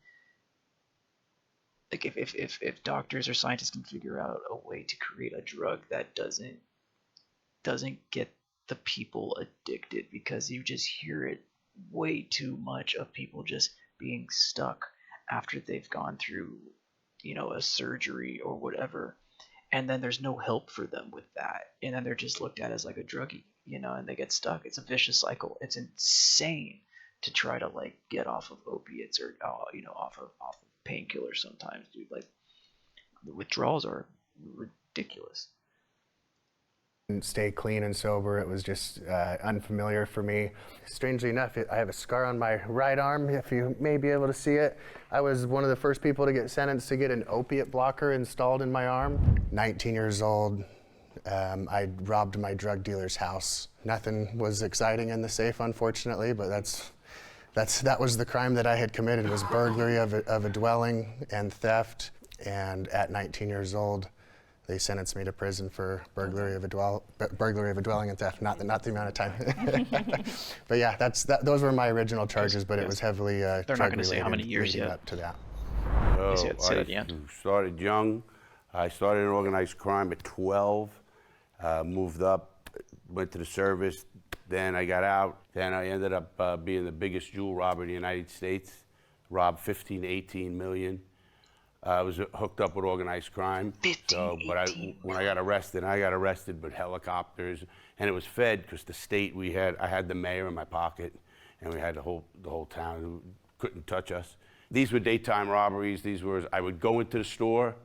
Like if doctors or scientists can figure out a way to create a drug that doesn't get the people addicted, because you just hear it way too much of people just being stuck after they've gone through, a surgery or whatever, and then there's no help for them with that, and then they're just looked at as like a druggie, and they get stuck. It's a vicious cycle. It's insane to try to like get off of opiates or off of painkillers sometimes, dude. Like, the withdrawals are ridiculous. Stay clean and sober. It was just unfamiliar for me. Strangely enough, I have a scar on my right arm, if you may be able to see it. I was one of the first people to get sentenced to get an opiate blocker installed in my arm. 19 years old, I robbed my drug dealer's house. Nothing was exciting in the safe, unfortunately, but that was the crime that I had committed, was burglary of a dwelling and theft. And at 19 years old, they sentenced me to prison for burglary of a dwelling and theft. Not the amount of time. But yeah, those were my original charges, but it was heavily They're not going to say how many years yet. Up to that. I started young. I started in organized crime at 12. Moved up, went to the service. Then I got out. Then I ended up being the biggest jewel robber in the United States. Robbed 15 to 18 million. I was hooked up with organized crime. When I got arrested with helicopters, and it was fed because the state I had the mayor in my pocket, and we had the whole town who couldn't touch us. These were daytime robberies. I would go into the store,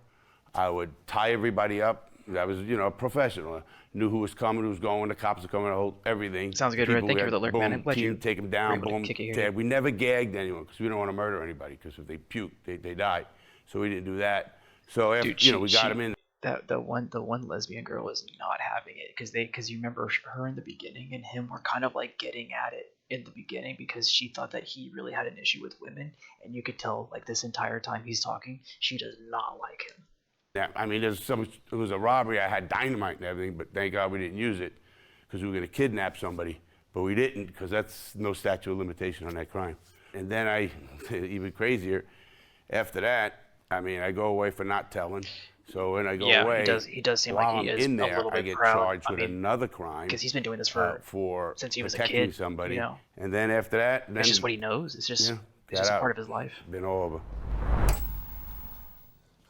I would tie everybody up. I was, a professional. I knew who was coming, who was going. The cops were coming, everything. Sounds good, Red. Thank you for the alert, man. I'm glad you take them down, boom, tag. We never gagged anyone because we don't want to murder anybody, because if they puke, they die. So we didn't do that. So after, we got him in. the one lesbian girl is not having it because you remember her in the beginning and him were kind of like getting at it in the beginning because she thought that he really had an issue with women, and you could tell like this entire time he's talking, she does not like him. Yeah, I mean, it was a robbery. I had dynamite and everything, but thank God we didn't use it because we were going to kidnap somebody. But we didn't because that's no statute of limitation on that crime. And then even crazier, after that, I mean, I go away for not telling. So when I go away, he does seem while like he I'm is in a there, little bit I get proud. charged I with mean, another crime because he's been doing this for since he was a protecting kid. somebody. You know? And then after that, then It's just what he knows. It's just it's just a part of his life. Been all over.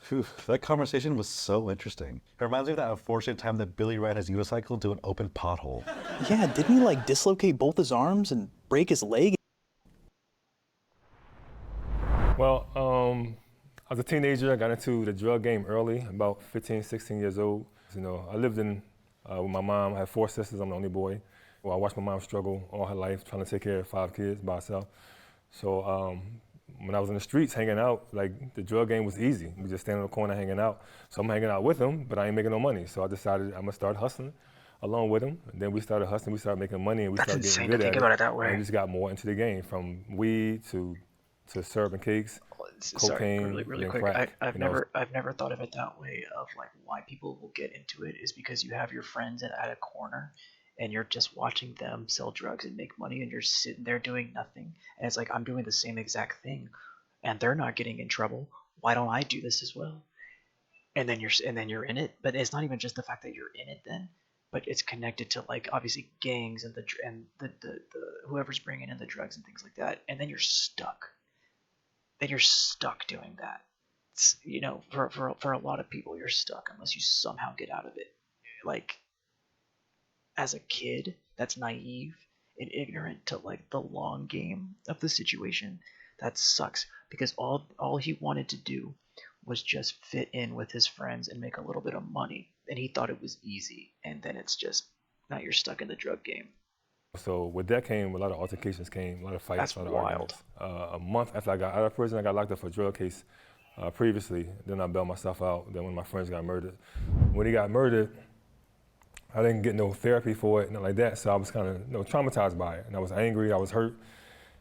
Phew, that conversation was so interesting. It reminds me of that unfortunate time that Billy ran his unicycle into an open pothole. Yeah, didn't he like dislocate both his arms and break his leg? Well, as a teenager, I got into the drug game early, about 15, 16 years old. You know, I lived with my mom. I had 4 sisters. I'm the only boy. Well, I watched my mom struggle all her life, trying to take care of 5 kids by herself. So when I was in the streets hanging out, like the drug game was easy. We just stand in the corner hanging out. So I'm hanging out with them, but I ain't making no money. So I decided I'm gonna start hustling along with them. And then we started hustling. We started making money, and we started getting good at it. Think about it that way. And we just got more into the game, from weed to serving cakes. Cocaine, Sorry, really quick. crack, I've never thought of it that way. Of like why people will get into it is because you have your friends at a corner, and you're just watching them sell drugs and make money, and you're sitting there doing nothing. And it's like I'm doing the same exact thing, and they're not getting in trouble. Why don't I do this as well? And then you're in it. But it's not even just the fact that you're in it then, but it's connected to like obviously gangs and the whoever's bringing in the drugs and things like that. And then you're stuck. Then you're stuck doing that. It's, you know, for a lot of people, you're stuck unless you somehow get out of it. Like, as a kid that's naive and ignorant to like the long game of the situation, that sucks because all he wanted to do was just fit in with his friends and make a little bit of money, and he thought it was easy, and then it's just now you're stuck in the drug game. So with that came a lot of altercations, a lot of fights, That's a lot of wild. arguments. A month after I got out of prison, I got locked up for a drug case previously. Then I bailed myself out. Then when my friends got murdered. When he got murdered, I didn't get no therapy for it, nothing like that. So I was kind of traumatized by it. And I was angry, I was hurt.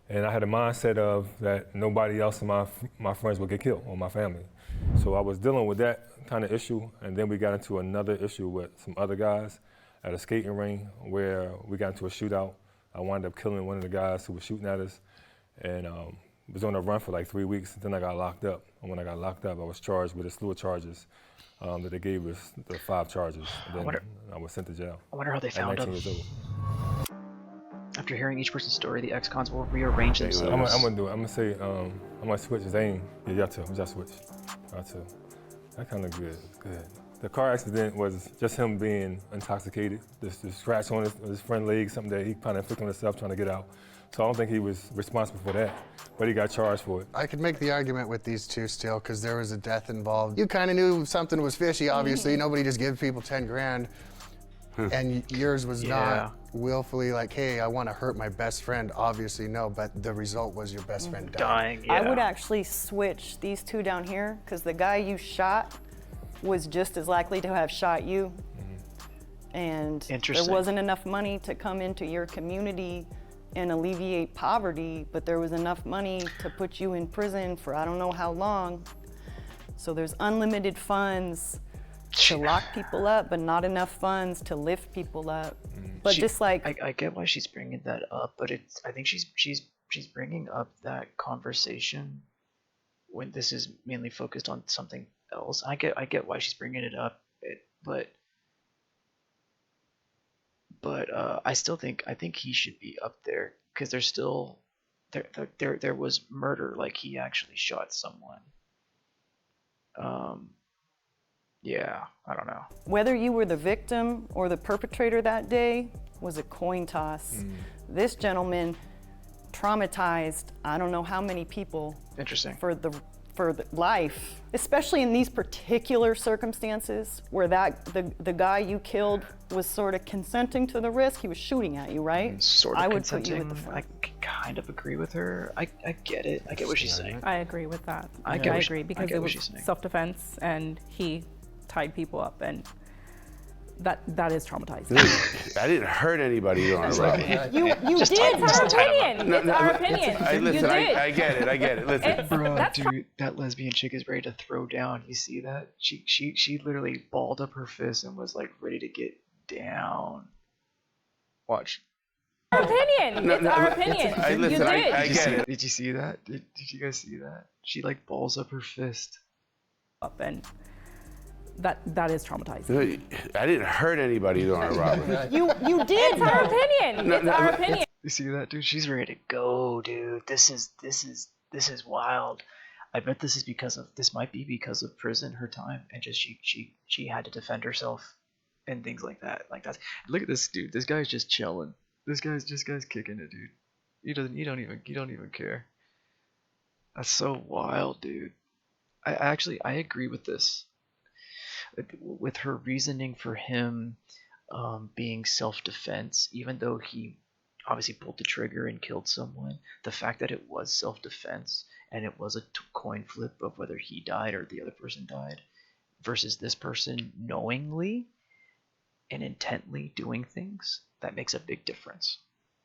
And I had a mindset of that nobody else in my friends would get killed, or my family. So I was dealing with that kind of issue. And then we got into another issue with some other guys at a skating ring where we got into a shootout. I wound up killing one of the guys who was shooting at us, and was on the run for like 3 weeks. Then I got locked up. And when I got locked up, I was charged with a slew of charges that they gave us, the 5 charges. And then I was sent to jail. I wonder how they found him. 19 years old. After hearing each person's story, the ex-cons will rearrange themselves. I'm gonna do it. I'm gonna say, I'm gonna switch his aim. Yeah, y'all too. Y'all switch. Y'all too. That kind of good. Good. The car accident was just him being intoxicated. The scratch on his front leg, something that he kind of inflicted on himself trying to get out. So I don't think he was responsible for that, but he got charged for it. I could make the argument with these two still, because there was a death involved. You kind of knew something was fishy, obviously. Nobody just gives people 10 grand. And yours was not willfully like, hey, I want to hurt my best friend. Obviously, no, but the result was your best friend dying. I would actually switch these two down here, because the guy you shot was just as likely to have shot you. And there wasn't enough money to come into your community and alleviate poverty, but there was enough money to put you in prison for I don't know how long. So there's unlimited funds to lock people up, but not enough funds to lift people up. But just like I get why she's bringing that up, but I think she's bringing up that conversation when this is mainly focused on something else. I get why she's bringing it up, but I think he should be up there because there's still there was murder, like he actually shot someone. Yeah, I don't know. whether you were the victim or the perpetrator that day was a coin toss. This gentleman traumatized I don't know how many people for the life, especially in these particular circumstances where the guy you killed was sort of consenting to the risk. He was shooting at you, right? Sort of I would consenting. put you at the front. I kind of agree with her. I get it. I get what she's saying. I agree with that. I agree because it was self-defense, and he tied people up, and that is traumatizing. I didn't hurt anybody on a robbery. You Just did. tied- just Our tied him up. opinion. It's our opinion. Hey, listen, You did. I get it. Listen. Bro, That's dude, that lesbian chick is ready to throw down. You see that? She literally balled up her fist and was like ready to get down. Watch. Our opinion. It's our opinion. Hey, You listen, did. I get it. Did you see that? Did you guys see that? She like balls up her fist. Up, and that is traumatizing. I didn't hurt anybody on a robbery. You did. It's our opinion. It's our opinion. You see that, dude? She's ready to go, dude. This is wild. I bet this might be because of prison, her time, and just she had to defend herself and things like that. Like that's look at this dude. This guy's just chilling. This guy's kicking it, dude. He don't even care. That's so wild, dude. I agree with this. With her reasoning for him being self-defense, even though he obviously pulled the trigger and killed someone, the fact that it was self-defense and it was a coin flip of whether he died or the other person died, versus this person knowingly and intently doing things, that makes a big difference.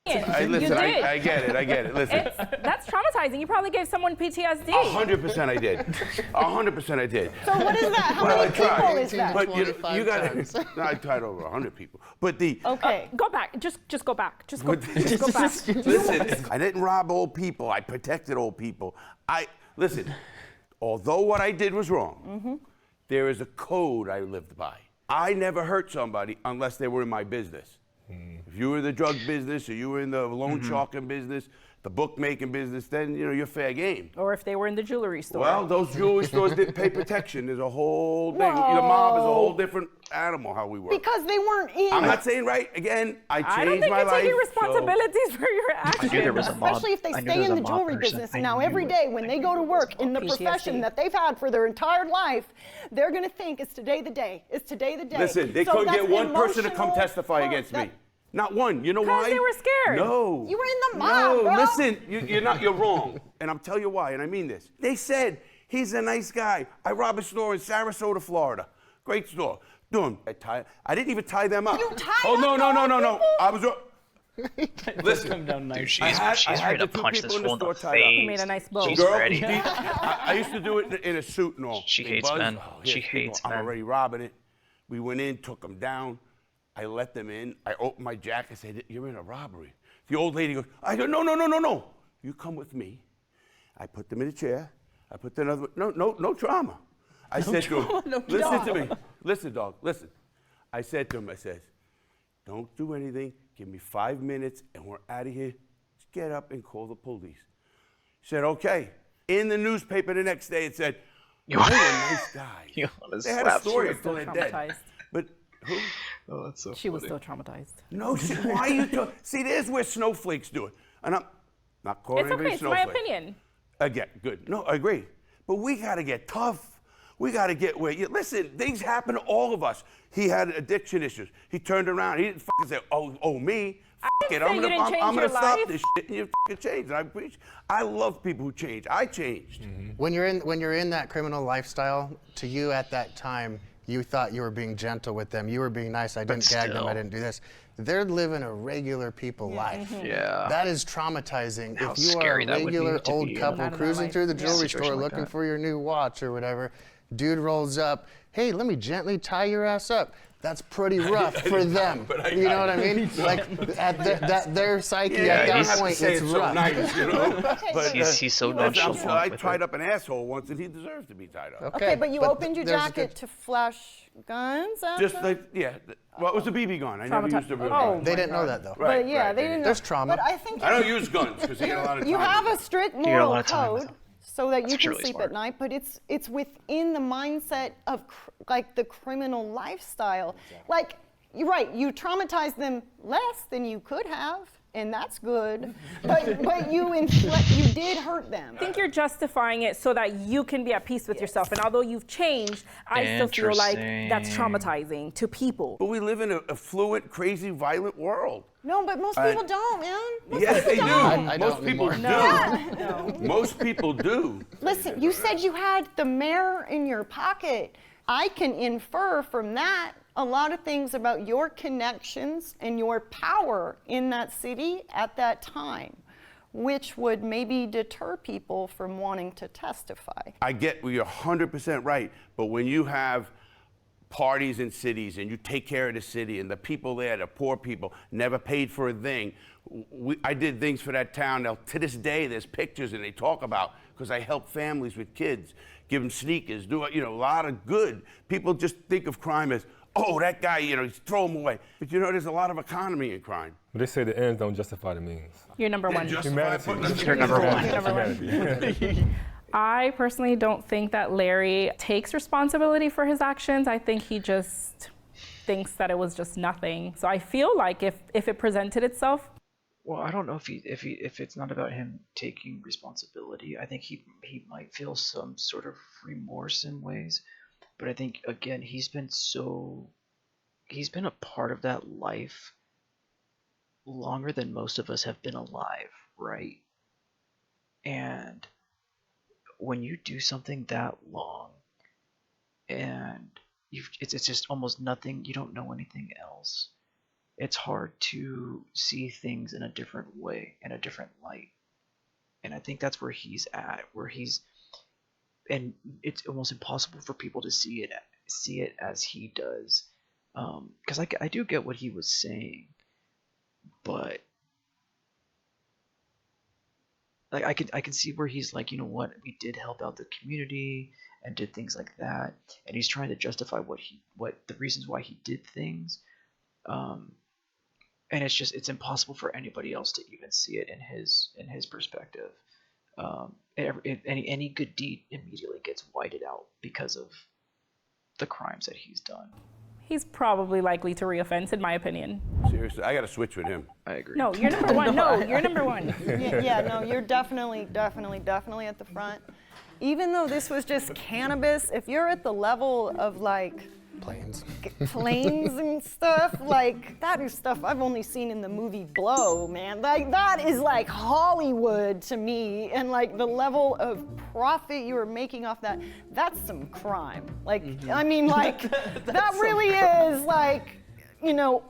Hey, You listen, did. I get it. Listen. That's traumatizing. You probably gave someone PTSD. 100% I did. 100% I did. So what is that? How Well, I many people tried. is that? But you 25 got times. to. No, I tried over 100 people. But the. Okay. Go back. Just go back. Just go back. Listen, I didn't rob old people. I protected old people. Listen. Although what I did was wrong, there is a code I lived by. I never hurt somebody unless they were in my business. If you were in the drug business or you were in the loan sharking business, the bookmaking business, then you're fair game. Or if they were in the jewelry store. Well, those jewelry stores didn't pay protection. There's a whole thing. The Whoa. mob is a whole different animal. How we work. Because they weren't in. I'm not saying right. Again, I changed I don't think my you're life. taking so- responsibilities for your actions. I knew there was a mob. Especially if they I knew stay there in was the a mob jewelry person. business. I Now, knew every it. day when they go to work in the PTSD. profession that they've had for their entire life, they're going to think it's today the day. It's today the day. Listen, they So couldn't that's get one person to come emotional testify hurt. against me. That- Not one. You know why? they were scared. No. You were in the mob, No, bro. listen, you're wrong. And I'll tell you why, and I mean this. They said, he's a nice guy. I robbed a store in Sarasota, Florida. Great store. Boom. I didn't even tie them up. You tied Oh, no, up no, the no, old no, no. people? I was... Listen. Come down Dude, nice. she's I had ready to the two punch people this in the fool in the store tied up. He face. made a nice bow. She's Girl, ready. I used to do it in a suit and all. She They hates buzz. men. Here's She people. hates I'm men. already robbing it. We went in, took them down. I let them in. I opened my jacket. I said, "You're in a robbery." The old lady goes, I go, no. You come with me. I put them in a chair. I put the other, no trauma. I said to him, listen to me. Listen, dog, listen. I said to him, I said, don't do anything. Give me 5 minutes and we're out of here. Just get up and call the police. He said, okay. In the newspaper the next day, it said, you're a nice guy. You wanna They had a slap story you. until they're dead. Traumatized. But who? Oh, that's so She was funny. still traumatized. No, why are you see, there's where snowflakes do it. And I'm not calling It's anybody okay. It's my snowflake. opinion. Again, good. No, I agree. But we got to get tough. We got to get where listen, things happen to all of us. He had addiction issues. He turned around. He didn't fucking say, oh, me. Fuck it. say I'm you gonna, didn't I'm change gonna your stop life. this shit and you fucking change. And I appreciate. I love people who change. I changed. When you're in that criminal lifestyle, to you at that time, you thought you were being gentle with them. You were being nice. I didn't gag them. still. I didn't do this. They're living a regular people life. Yeah. That is traumatizing. How If you are scary a that would be regular to old be in couple that cruising life. through the Yeah. jewelry Situation store like looking that. for your new watch or whatever, dude rolls up, hey, let me gently tie your ass up. That's pretty rough for them. You know what I mean? Like at their psyche at you that have to point, say it's it so rough. nice, you know. But, He's so nonchalant I with tied it. up an asshole once, and he deserves to be tied up. Okay, but you opened your there's a jacket good- to flash guns after? Just like well, it was a BB gun. I never used a real Oh, gun. They didn't know that though. Right, But yeah, right, they didn't know. There's trauma. But I think I don't use guns because he had a lot of time. you have with a it. strict You got a moral lot of time with code them. so that you That's can really sleep smart. at night, but it's within the mindset of like the criminal lifestyle. Like you're right, you traumatized them less than you could have, and that's good. But you did hurt them. I think you're justifying it so that you can be at peace with yourself. And although you've changed, I still feel like that's traumatizing to people. But we live in a fluent, crazy, violent world. No, but most people don't, man. Most Yes, they people do. don't. I Most don't people anymore. do. Most people do. Listen, you said you had the mayor in your pocket. I can infer from that a lot of things about your connections and your power in that city at that time, which would maybe deter people from wanting to testify. I get, well, you're 100% right, but when you have parties in cities and you take care of the city and the people there, the poor people, never paid for a thing. I did things for that town. Now, to this day, there's pictures and they talk about, because I help families with kids, give them sneakers, do a lot of good. People just think of crime as, oh, that guy, throw him away. But there's a lot of economy in crime. But they say the ends don't justify the means. You're number one. Humanity. You're number one. You're number one. I personally don't think that Larry takes responsibility for his actions. I think he just thinks that it was just nothing. So I feel like if it presented itself. Well, I don't know if it's not about him taking responsibility. I think he might feel some sort of remorse in ways, but I think again he's been a part of that life longer than most of us have been alive, right? And when you do something that long and it's just almost nothing, you don't know anything else, it's hard to see things in a different way, in a different light. And I think that's where he's at, and it's almost impossible for people to see it as he does, because I do get what he was saying, but like I can see where he's like, you know what, we did help out the community and did things like that, and he's trying to justify what the reasons why he did things, and it's impossible for anybody else to even see it in his perspective. Any good deed immediately gets whited out because of the crimes that he's done. He's probably likely to reoffend, in my opinion. Seriously, I got to switch with him. I agree. No, you're number one. No, you're number one. No, you're definitely at the front. Even though this was just cannabis, if you're at the level of like Planes. planes and stuff, like that is stuff I've only seen in the movie Blow, man. Like that is like Hollywood to me, and like the level of profit you were making off that's some crime. Like, I mean, like that really is like,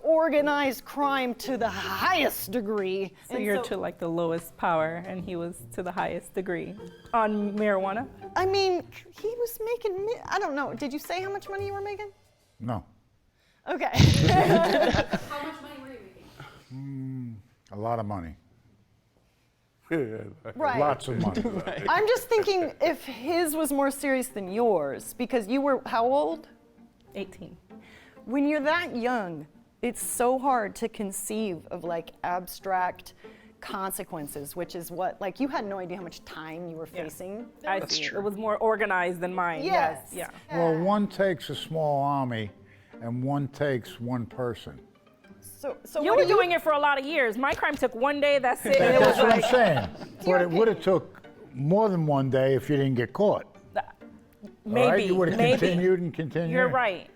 organized crime to the highest degree. So you're to like the lowest power, and he was to the highest degree on marijuana? I mean, he was making, I don't know, did you say how much money you were making? No. Okay. How much money were you making? A lot of money. Right. Lots of money. I'm just thinking if his was more serious than yours, because you were how old? 18. When you're that young, it's so hard to conceive of like abstract consequences, which is what, like, you had no idea how much time you were facing. That's true. It was more organized than mine. Yes. Yeah. Well, one takes a small army and one takes one person. So You what were do you doing it for a lot of years. My crime took one day, that's it. And it That's was what I'm like, saying. But it would have took more than one day if you didn't get caught. maybe, All right? You would have maybe. continued and continued. You're right,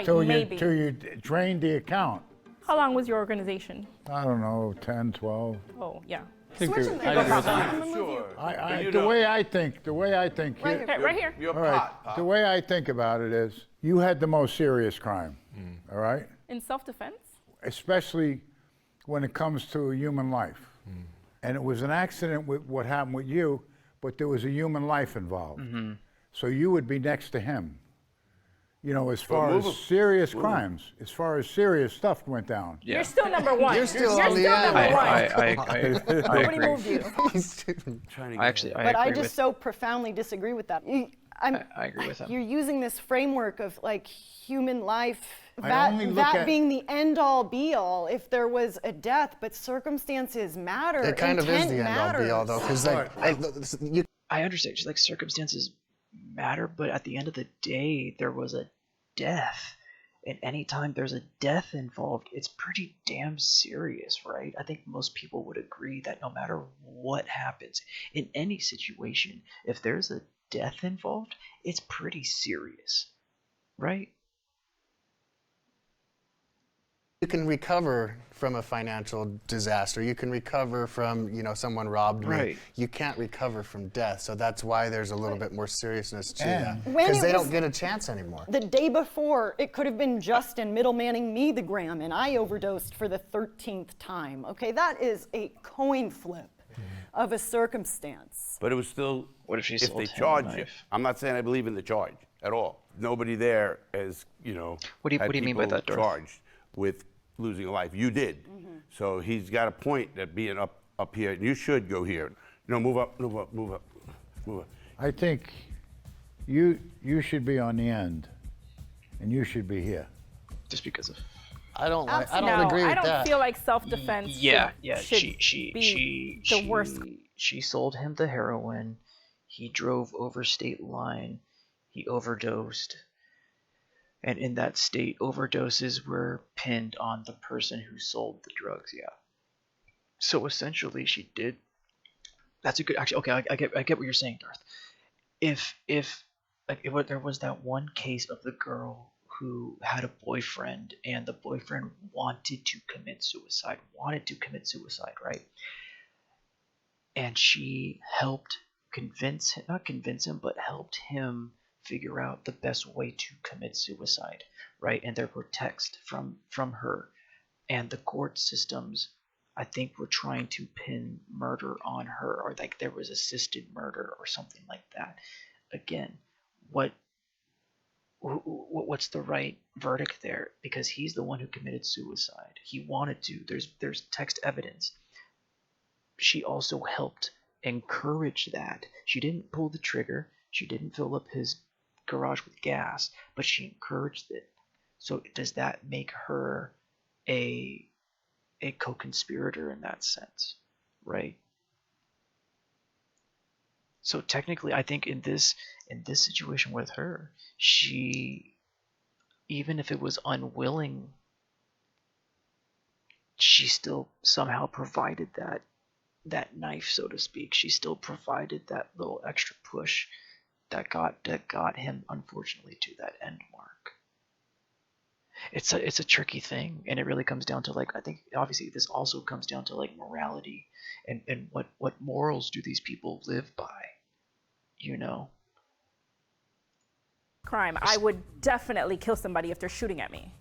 Till maybe. you drained the account. How long was your organization? I don't know, 10, 12. Oh, yeah. switching I agree with that. Sure. The way I think, Right here. Right here. Your all right, pot, Pop. the way I think about it is, you had the most serious crime, all right? In self-defense? Especially when it comes to a human life. And it was an accident with what happened with you, but there was a human life involved. So you would be next to him. As far as serious crimes, as far as serious stuff went down. You're still number one. You're still on the number end. one. I Nobody agree. moved you. I agree But I with just so profoundly disagree with that. I agree with him. You're using this framework of like human life, I only look that at- being the end all be all if there was a death, but circumstances matter. It kind of is Intent the end all be all though, matters. because you I understand, just like circumstances matter, but at the end of the day, there was a death. And anytime there's a death involved, it's pretty damn serious, right? I think most people would agree that no matter what happens in any situation, if there's a death involved, it's pretty serious, right? can recover from a financial disaster. You can recover from, someone robbed me. Right. You can't recover from death. So that's why there's a little bit more seriousness to that. And- When Because it they was don't get a chance anymore. The day before, it could have been Justin middlemaning me the gram, and I overdosed for the 13th time. Okay, that is a coin flip of a circumstance. But it was still, What if she if sold they him a charge you, knife? I'm not saying I believe in the charge at all. Nobody there has, What do you had mean by people that, Darth? charged with losing a life. You did. So he's got a point that being up here, you should go here. Move up, move up, move up, move up. I think you should be on the end, and you should be here. Just because of. I don't No, agree with I don't that. feel like self-defense Yeah, should she be the worst. She sold him the heroin. He drove over state line. He overdosed. And in that state, overdoses were pinned on the person who sold the drugs. Yeah. So essentially, she did. That's a good. Actually, okay, I get what you're saying, Darth. If there was that one case of the girl who had a boyfriend and the boyfriend wanted to commit suicide, right? And she helped not convince him, but helped him figure out the best way to commit suicide, right? And there were texts from her, and the court systems, I think, were trying to pin murder on her, or like there was assisted murder or something like that. Again, what's the right verdict there? Because he's the one who committed suicide. He wanted to. There's text evidence. She also helped encourage that. She didn't pull the trigger. She didn't fill up his garage with gas, but she encouraged it. So does that make her a co-conspirator in that sense, right? So technically, I think in this situation with her, she, even if it was unwilling, she still somehow provided that knife, so to speak. She still provided that little extra push that got him, unfortunately, to that end mark. It's a tricky thing, and it really comes down to, like, I think obviously this also comes down to like morality and what morals do these people live by, Crime. I would definitely kill somebody if they're shooting at me.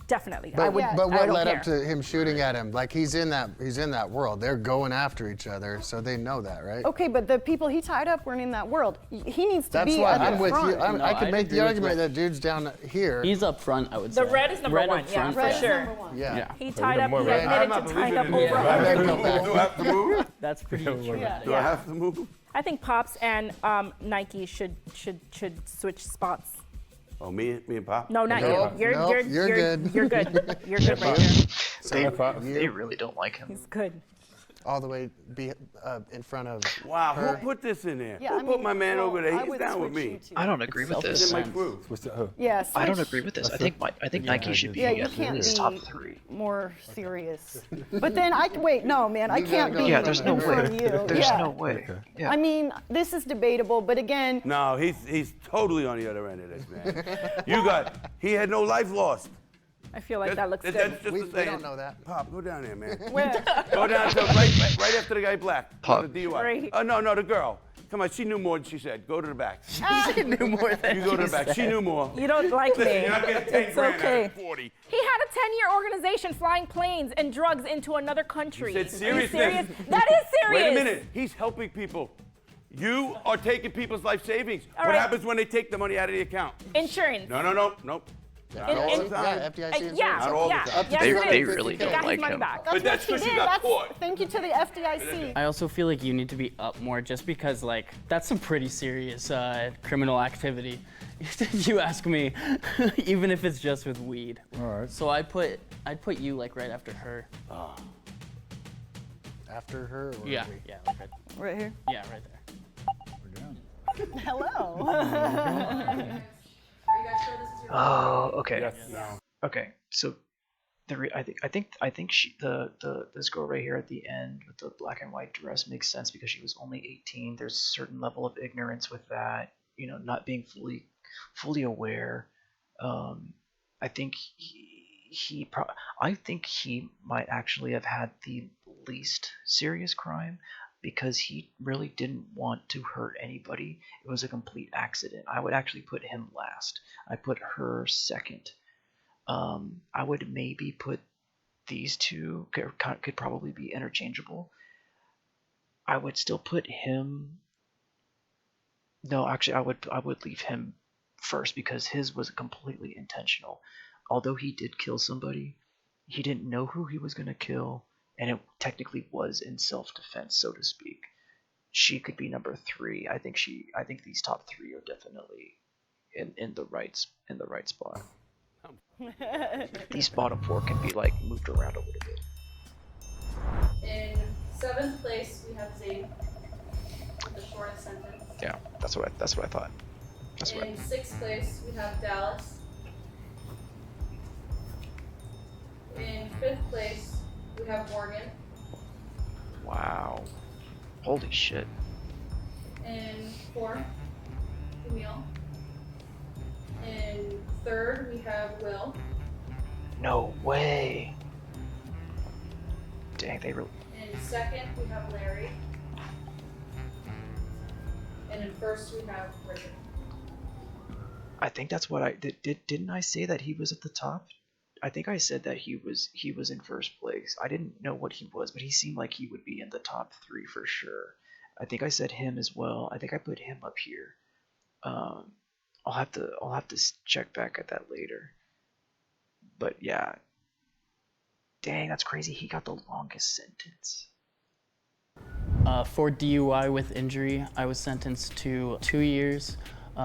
Definitely. But, I would. but I what don't led care. up to him shooting at him? Like he's in that world. They're going after each other, so they know that, right? Okay, but the people he tied up weren't in that world. He needs to That's be why at the I'm with front. you. I could I'd make agree the with argument Rick. that dude's down here. He's up front, I would say. The red is number Red one. up Yeah, front for Red's sure. number one. yeah. Yeah. He tied up. He more red. admitted to tying up over Do I 100 have people. to- do I have to move? That's pretty true. Do I have to move? I think Pops and Nike should switch spots. Oh, me and Pop? No, not Nope, you. nope, you're good. You're good. You're good right here. They, Pops. they really don't like him. He's good. All the way in front of. Wow, her. who put this in there? Yeah, Who I put mean, my man well, over there? I He's would down with switch me. you two. I don't agree with He's this. in my crew. Switch to her. Yeah, I don't switch- agree with this. I think Nike should be Yeah, you in can't his be top 3. more serious. But then wait, no, man, I can't go be in Yeah, there's no in front way. of you. There's yeah. no way. Yeah. I mean, this is debatable, but again, No, he's totally on the other end of this, man. He had no life lost. I feel like that looks good. That's just We a saying. don't know that. Pop, go down there, man. where? Go down to right after the guy black. Pop. The DUI. Right. Oh, no, the girl. Come on, she knew more than she said. Go to the back. She knew more than You go to the back. She knew more. You don't like me. Listen, you're not getting 10 It's grand okay. out of 40. He had a 10-year organization flying planes and drugs into another country. You said Are you seriousness. serious? That is serious. Wait a minute. He's helping people. You are taking people's life savings. All What right. happens when they take the money out of the account? Insurance. No. Not And- all and- the time. Yeah, FDIC insurance. Yeah, Not all the yeah. time. Yes, They- it is. they really He don't got his like money him. back. But that's what because she you did. got That's, caught. thank you to the FDIC. I also feel like you need to be up more just because, like, that's some pretty serious criminal activity. You ask me, even if it's just with weed. All right. So I'd put you, like, right after her. After her. Or Yeah, we- yeah, like right, Right here. yeah, right there. Hello. Are you guys sure this is your Oh, okay. Yes. Okay. So I think this girl right here at the end with the black and white dress makes sense because she was only 18. There's a certain level of ignorance with that, not being fully aware. I think I think he might actually have had the least serious crime because he really didn't want to hurt anybody. It was a complete accident. I would actually put him last. I put her second. I would maybe put these two could probably be interchangeable. I would still put him. No, actually, I would leave him first because his was completely intentional. Although he did kill somebody, he didn't know who he was gonna kill, and it technically was in self-defense, so to speak. She could be number 3. I think these top 3 are definitely in the right spot. These bottom 4 can be like moved around a little bit. In 7th place, we have Zane with the shortest sentence. Yeah, that's what I thought. In 6th place, we have Dallas. In 5th place, we have Morgan. Wow. Holy shit. In 4th, Camille. In 3rd, we have Will. No way. Dang, they really. In 2nd, we have Larry. And in 1st, we have Richard. I think that's what I did. Didn't I say that he was at the top? I think I said that he was in 1st place. I didn't know what he was, but he seemed like he would be in the top 3 for sure. I think I said him as well. I think I put him up here. I'll have to check back at that later. But yeah. Dang, that's crazy. He got the longest sentence. For DUI with injury, I was sentenced to 2 years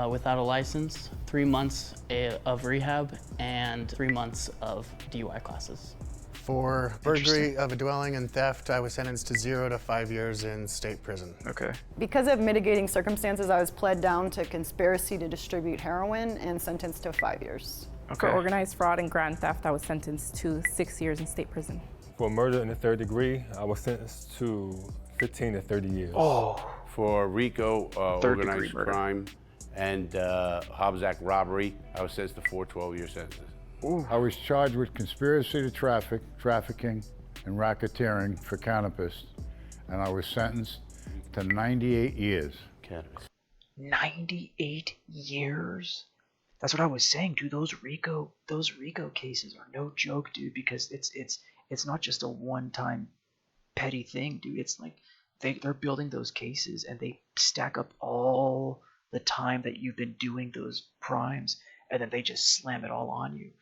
without a license, 3 months of rehab, and 3 months of DUI classes. For burglary of a dwelling and theft, I was sentenced to 0 to 5 years in state prison. Okay. Because of mitigating circumstances, I was pled down to conspiracy to distribute heroin and sentenced to 5 years. For organized fraud and grand theft, I was sentenced to 6 years in state prison. For murder in the 3rd degree, I was sentenced to 15 to 30 years. Oh. For RICO, Third-degree organized murder. crime, and Hobbs Act robbery, I was sentenced to 4 12-year sentences. I was charged with conspiracy to trafficking, and racketeering for cannabis, and I was sentenced to 98 years. Cannabis. 98 years? That's what I was saying, dude. Those RICO cases are no joke, dude, because it's not just a one-time petty thing, dude. It's like they're building those cases and they stack up all the time that you've been doing those crimes, and then they just slam it all on you.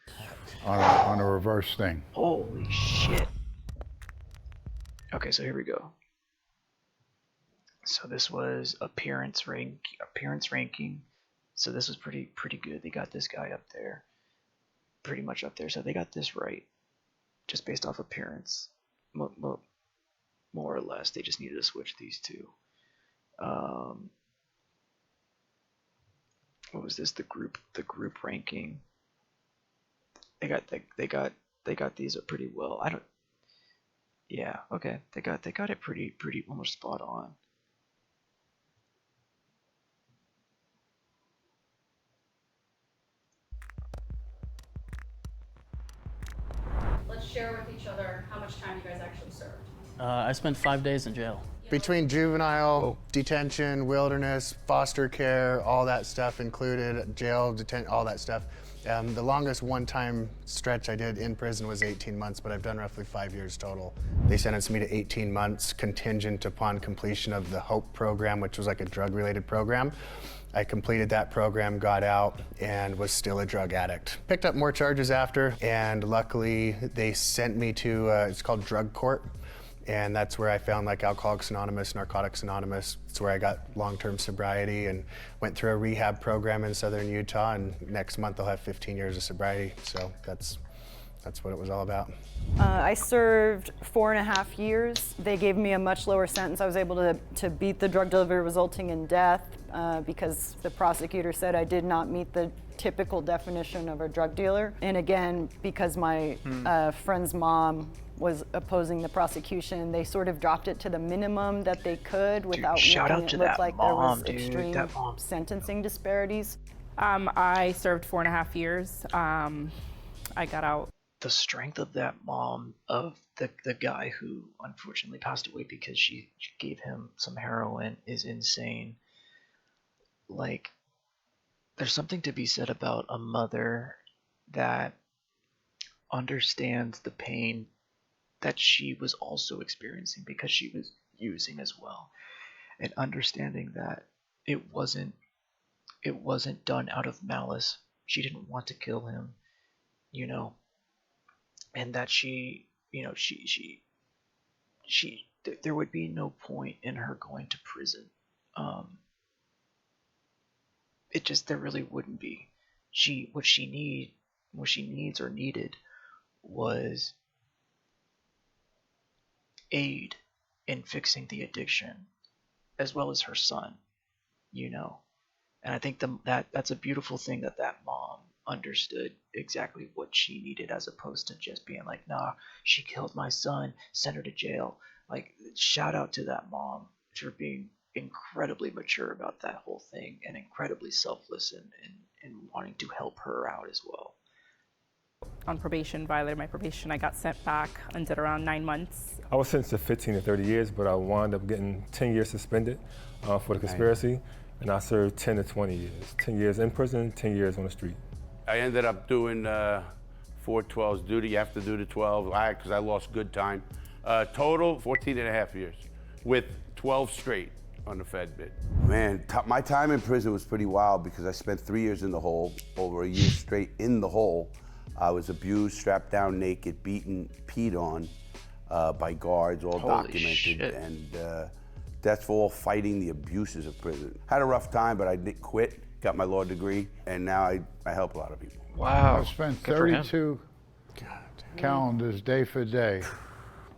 On a reverse thing. Holy shit. Okay, so here we go. So this was appearance ranking. So this was pretty good. They got this guy up there, pretty much up there. So they got this right, just based off appearance, more or less. They just needed to switch these two. What was this? The group ranking. They got these up pretty well. Yeah, okay. They got it pretty almost spot on. Let's share with each other how much time you guys actually served. I spent 5 days in jail. Between juvenile, detention, wilderness, foster care, all that stuff included, jail, detention, all that stuff. The longest one-time stretch I did in prison was 18 months, but I've done roughly 5 years total. They sentenced me to 18 months contingent upon completion of the HOPE program, which was like a drug-related program. I completed that program, got out, and was still a drug addict. Picked up more charges after, and luckily they sent me to, it's called drug court. And that's where I found like Alcoholics Anonymous, Narcotics Anonymous. It's where I got long-term sobriety and went through a rehab program in Southern Utah. And next month I'll have 15 years of sobriety. So that's what it was all about. I served 4.5 years. They gave me a much lower sentence. I was able to beat the drug delivery resulting in death because the prosecutor said I did not meet the typical definition of a drug dealer. And again, because my friend's mom was opposing the prosecution, they sort of dropped it to the minimum that they could without making it look like there was extreme sentencing disparities. I served 4.5 years. I got out the strength of that mom, of the guy who unfortunately passed away because she gave him some heroin, is insane. Like, there's something to be said about a mother that understands the pain that she was also experiencing because she was using as well, and understanding that it wasn't done out of malice. She didn't want to kill him, you know, and that she, you know, there would be no point in her going to prison. There really wouldn't be. What she needs or needed was aid in fixing the addiction, as well as her son, you know. And I think that's a beautiful thing that mom understood exactly what she needed, as opposed to just being like, nah, she killed my son, send her to jail. Like, shout out to that mom for being incredibly mature about that whole thing, and incredibly selfless and wanting to help her out as well. On probation, violated my probation. I got sent back and did around 9 months. I was sentenced to 15 to 30 years, but I wound up getting 10 years suspended for the conspiracy, and I served 10 to 20 years. 10 years in prison, 10 years on the street. I ended up doing 412's duty. You have to do the 12, because I lost good time. Total, 14 and a half years, with 12 straight on the Fed bid. Man, my time in prison was pretty wild because I spent 3 years in the hole, over a year straight in the hole. I was abused, strapped down naked, beaten, peed on by guards, all Holy documented. shit. And that's for all fighting the abuses of prison. Had a rough time, but I did quit, got my law degree, and now I help a lot of people. Wow. I spent Good for him. 32 calendars day for day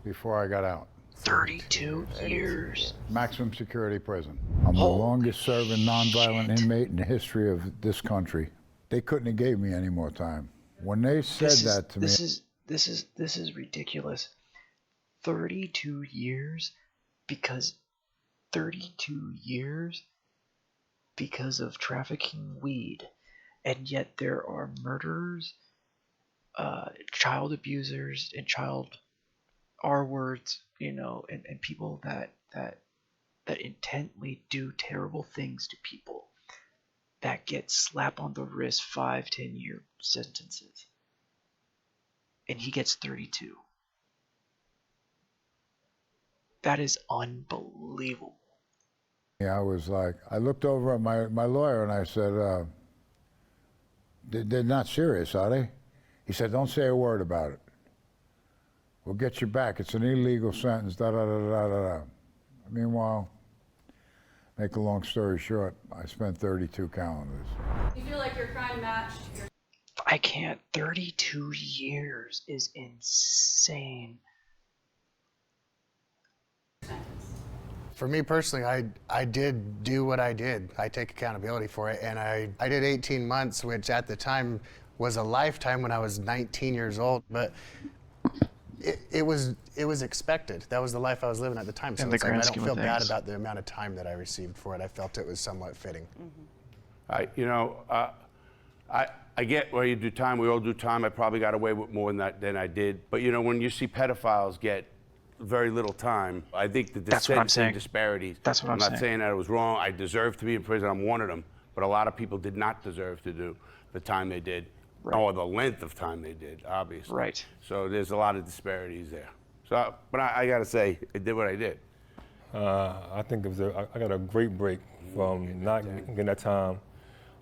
before I got out. 32 years. Maximum security prison. I'm the longest serving nonviolent inmate in the history of this country. They couldn't have gave me any more time. When they said that to me, This is ridiculous. 32 years because 32 years because of trafficking weed, and yet there are murderers, child abusers, and child R words, you know, and people that intently do terrible things to people that get slap on the wrist 5-10 year sentences, and he gets 32. That is unbelievable. yeah, I was like, I looked over at my lawyer and I said, they're not serious, are they? He said, don't say a word about it. We'll get you back. It's an illegal sentence, da-da-da-da-da-da. Meanwhile, make a long story short, I spent 32 calendars. You feel like your crime matched your I can't. 32 years is insane. For me personally, I did do what I did. I take accountability for it, and I did 18 months, which at the time was a lifetime when I was 19 years old, but it was expected. That was the life I was living at the time, so In the it's like, I grand don't scheme feel of bad things. about the amount of time that I received for it. I felt it was somewhat fitting. I get where you do time. We all do time. I probably got away with more than I did. But you know, when you see pedophiles get very little time, I think that the That's what I'm sentencing saying. disparities. That's what I'm not saying. saying that it was wrong. I deserve to be in prison. I'm one of them. But a lot of people did not deserve to do the time they did, or the length of time they did, obviously. Right. So there's a lot of disparities there. So, but I got to say, I did what I did. I think it was I got a great break from not getting that time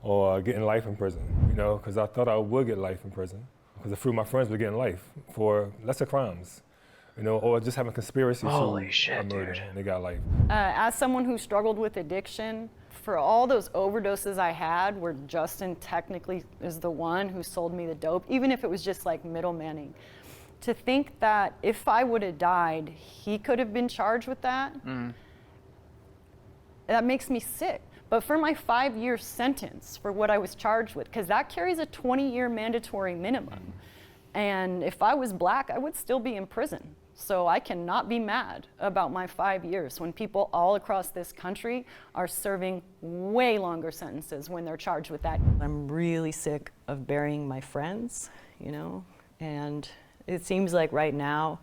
or getting life in prison, you know, because I thought I would get life in prison because a few of my friends were getting life for lesser crimes, you know, or just having conspiracy Holy to shit, a murder, dude. and they got life. As someone who struggled with addiction, for all those overdoses I had, where Justin technically is the one who sold me the dope, even if it was just like middlemaning, to think that if I would have died, he could have been charged with that, that makes me sick. But for my 5-year sentence for what I was charged with, because that carries a 20-year mandatory minimum. And if I was black, I would still be in prison. So I cannot be mad about my 5 years when people all across this country are serving way longer sentences when they're charged with that. I'm really sick of burying my friends, you know, And it seems like right now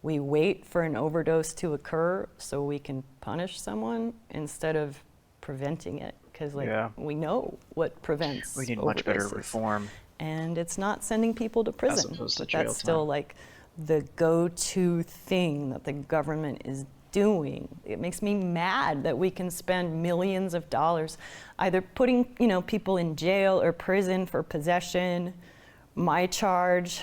we wait for an overdose to occur so we can punish someone instead of preventing it. Because we know what prevents We need much better overdoses. reform. And it's not sending people to prison. opposed to But jail that's still time. like the go-to thing that the government is doing. It makes me mad that we can spend millions of dollars either putting, people in jail or prison for possession, my charge,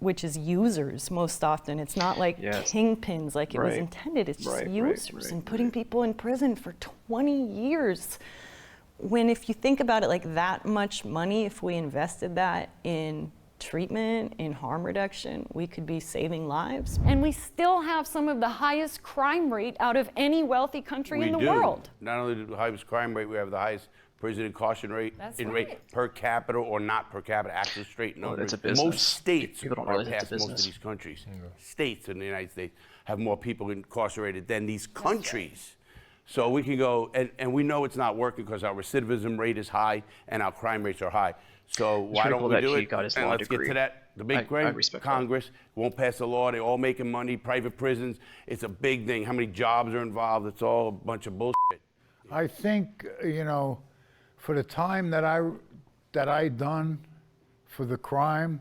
which is users most often. It's not like kingpins like it was Right. intended. It's just Right, right, users right, and putting people in prison for 20 years. When if you think about it, like that much money, if we invested that in treatment, in harm reduction, we could be saving lives. And we still have some of the highest crime rate out of any wealthy country in the world. Not only the highest crime rate, we have the highest prison incarceration rate, That's rate right. per capita or not per capita, actual straight numbers. it's a business. Most states People don't are realize it's a past most of business. these countries. States in the United States have more people incarcerated than these countries. So we can go, and we know it's not working because our recidivism rate is high and our crime rates are high. So why pretty don't cool we that do he it? got his And law let's get degree. to that. The I big great respect that. Congress won't pass a law. They're all making money. Private prisons. It's a big thing. How many jobs are involved? It's all a bunch of bullshit. I think, for the time that I done for the crime,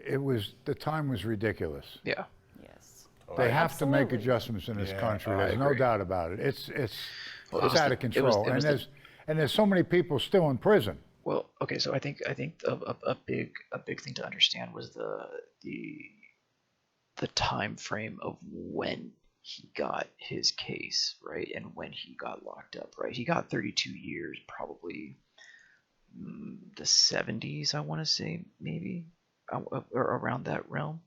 the time was ridiculous. Yeah. Yes. They have to make Absolutely. adjustments in this country. I There's no agree. doubt about it. It's was out the- of control, it was the- and there's so many people still in prison. Well, okay, so I think a big thing to understand was the time frame of when he got his case, right, and when he got locked up, right. He got 32 years, probably the 70s, I want to say, maybe, or around that realm.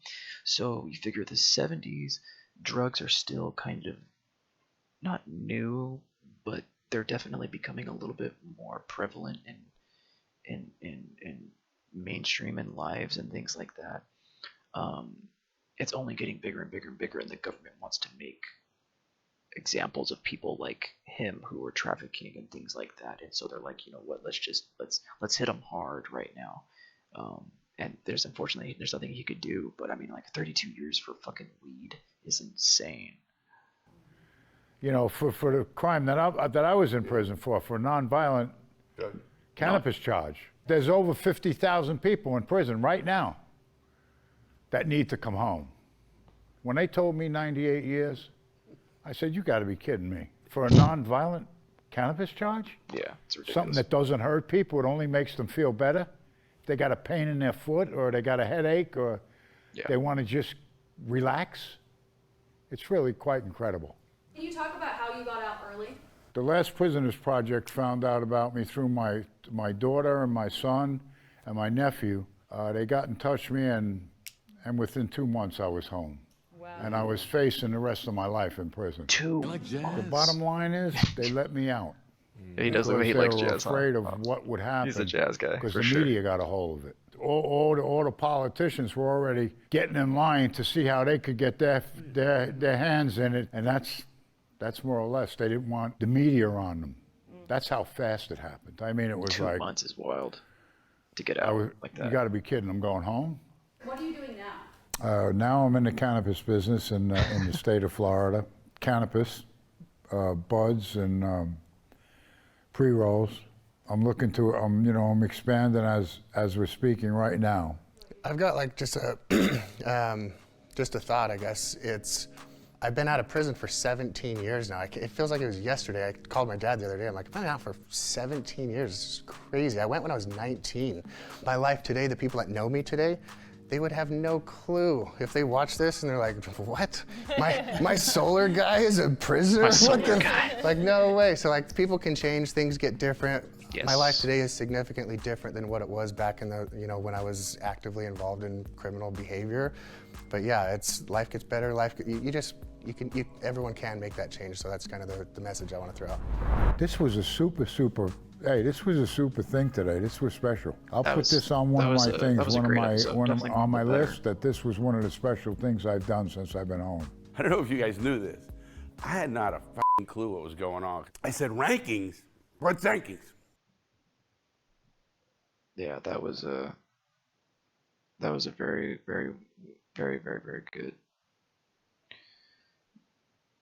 So you figure the 70s, drugs are still kind of not new, but they're definitely becoming a little bit more prevalent in mainstream and lives and things like that. It's only getting bigger and bigger and bigger, and the government wants to make examples of people like him who are trafficking and things like that. And so they're like, you know what, let's hit them hard right now. And unfortunately there's nothing he could do. But I mean, like 32 years for fucking weed is insane. For the crime that I was in prison for a nonviolent cannabis charge. There's over 50,000 people in prison right now that need to come home. When they told me 98 years, I said, you got to be kidding me. For a nonviolent cannabis charge? Yeah, it's ridiculous. Something that doesn't hurt people, it only makes them feel better. They got a pain in their foot or they got a headache or they want to just relax. It's really quite incredible. Can you talk about how you got out early? The Last Prisoners Project found out about me through my daughter and my son and my nephew. They got in touch with me, and within 2 months I was home. Wow. And I was facing the rest of my life in prison. 2 months. The bottom line is, they let me out. He does look, he likes They were jazz. afraid of what would happen. He's a jazz guy, Because for the sure. media got a hold of it. All the politicians were already getting in line to see how they could get their hands in it, and that's more or less. They didn't want the media on them. That's how fast it happened. I mean, it was 2 like months is wild to get out like that. You got to be kidding! I'm going home. What are you doing now? Now I'm in the cannabis business in the state of Florida. Cannabis, buds and pre-rolls. I'm looking to. I'm expanding as we're speaking right now. I've got like just a thought, I guess. I've been out of prison for 17 years now. It feels like it was yesterday. I called my dad the other day. I'm like, I've been out for 17 years. It's just crazy. I went when I was 19. My life today, the people that know me today, they would have no clue if they watch this and they're like, what? My solar guy is a prisoner? My solar guy. Like, no way. So like people can change, things get different. Yes. My life today is significantly different than what it was back in the, when I was actively involved in criminal behavior. But yeah, life gets better. Everyone can make that change. So that's kind of the message I want to throw out. This was a super thing today. This was special. I'll That put was- this on one that of was my a- things, that was a great episode. Definitely on my better. list, that this was one of the special things I've done since I've been home. I don't know if you guys knew this. I had not a fucking clue what was going on. I said, rankings? What's rankings? Yeah, that was That was a very, very, very, very, very good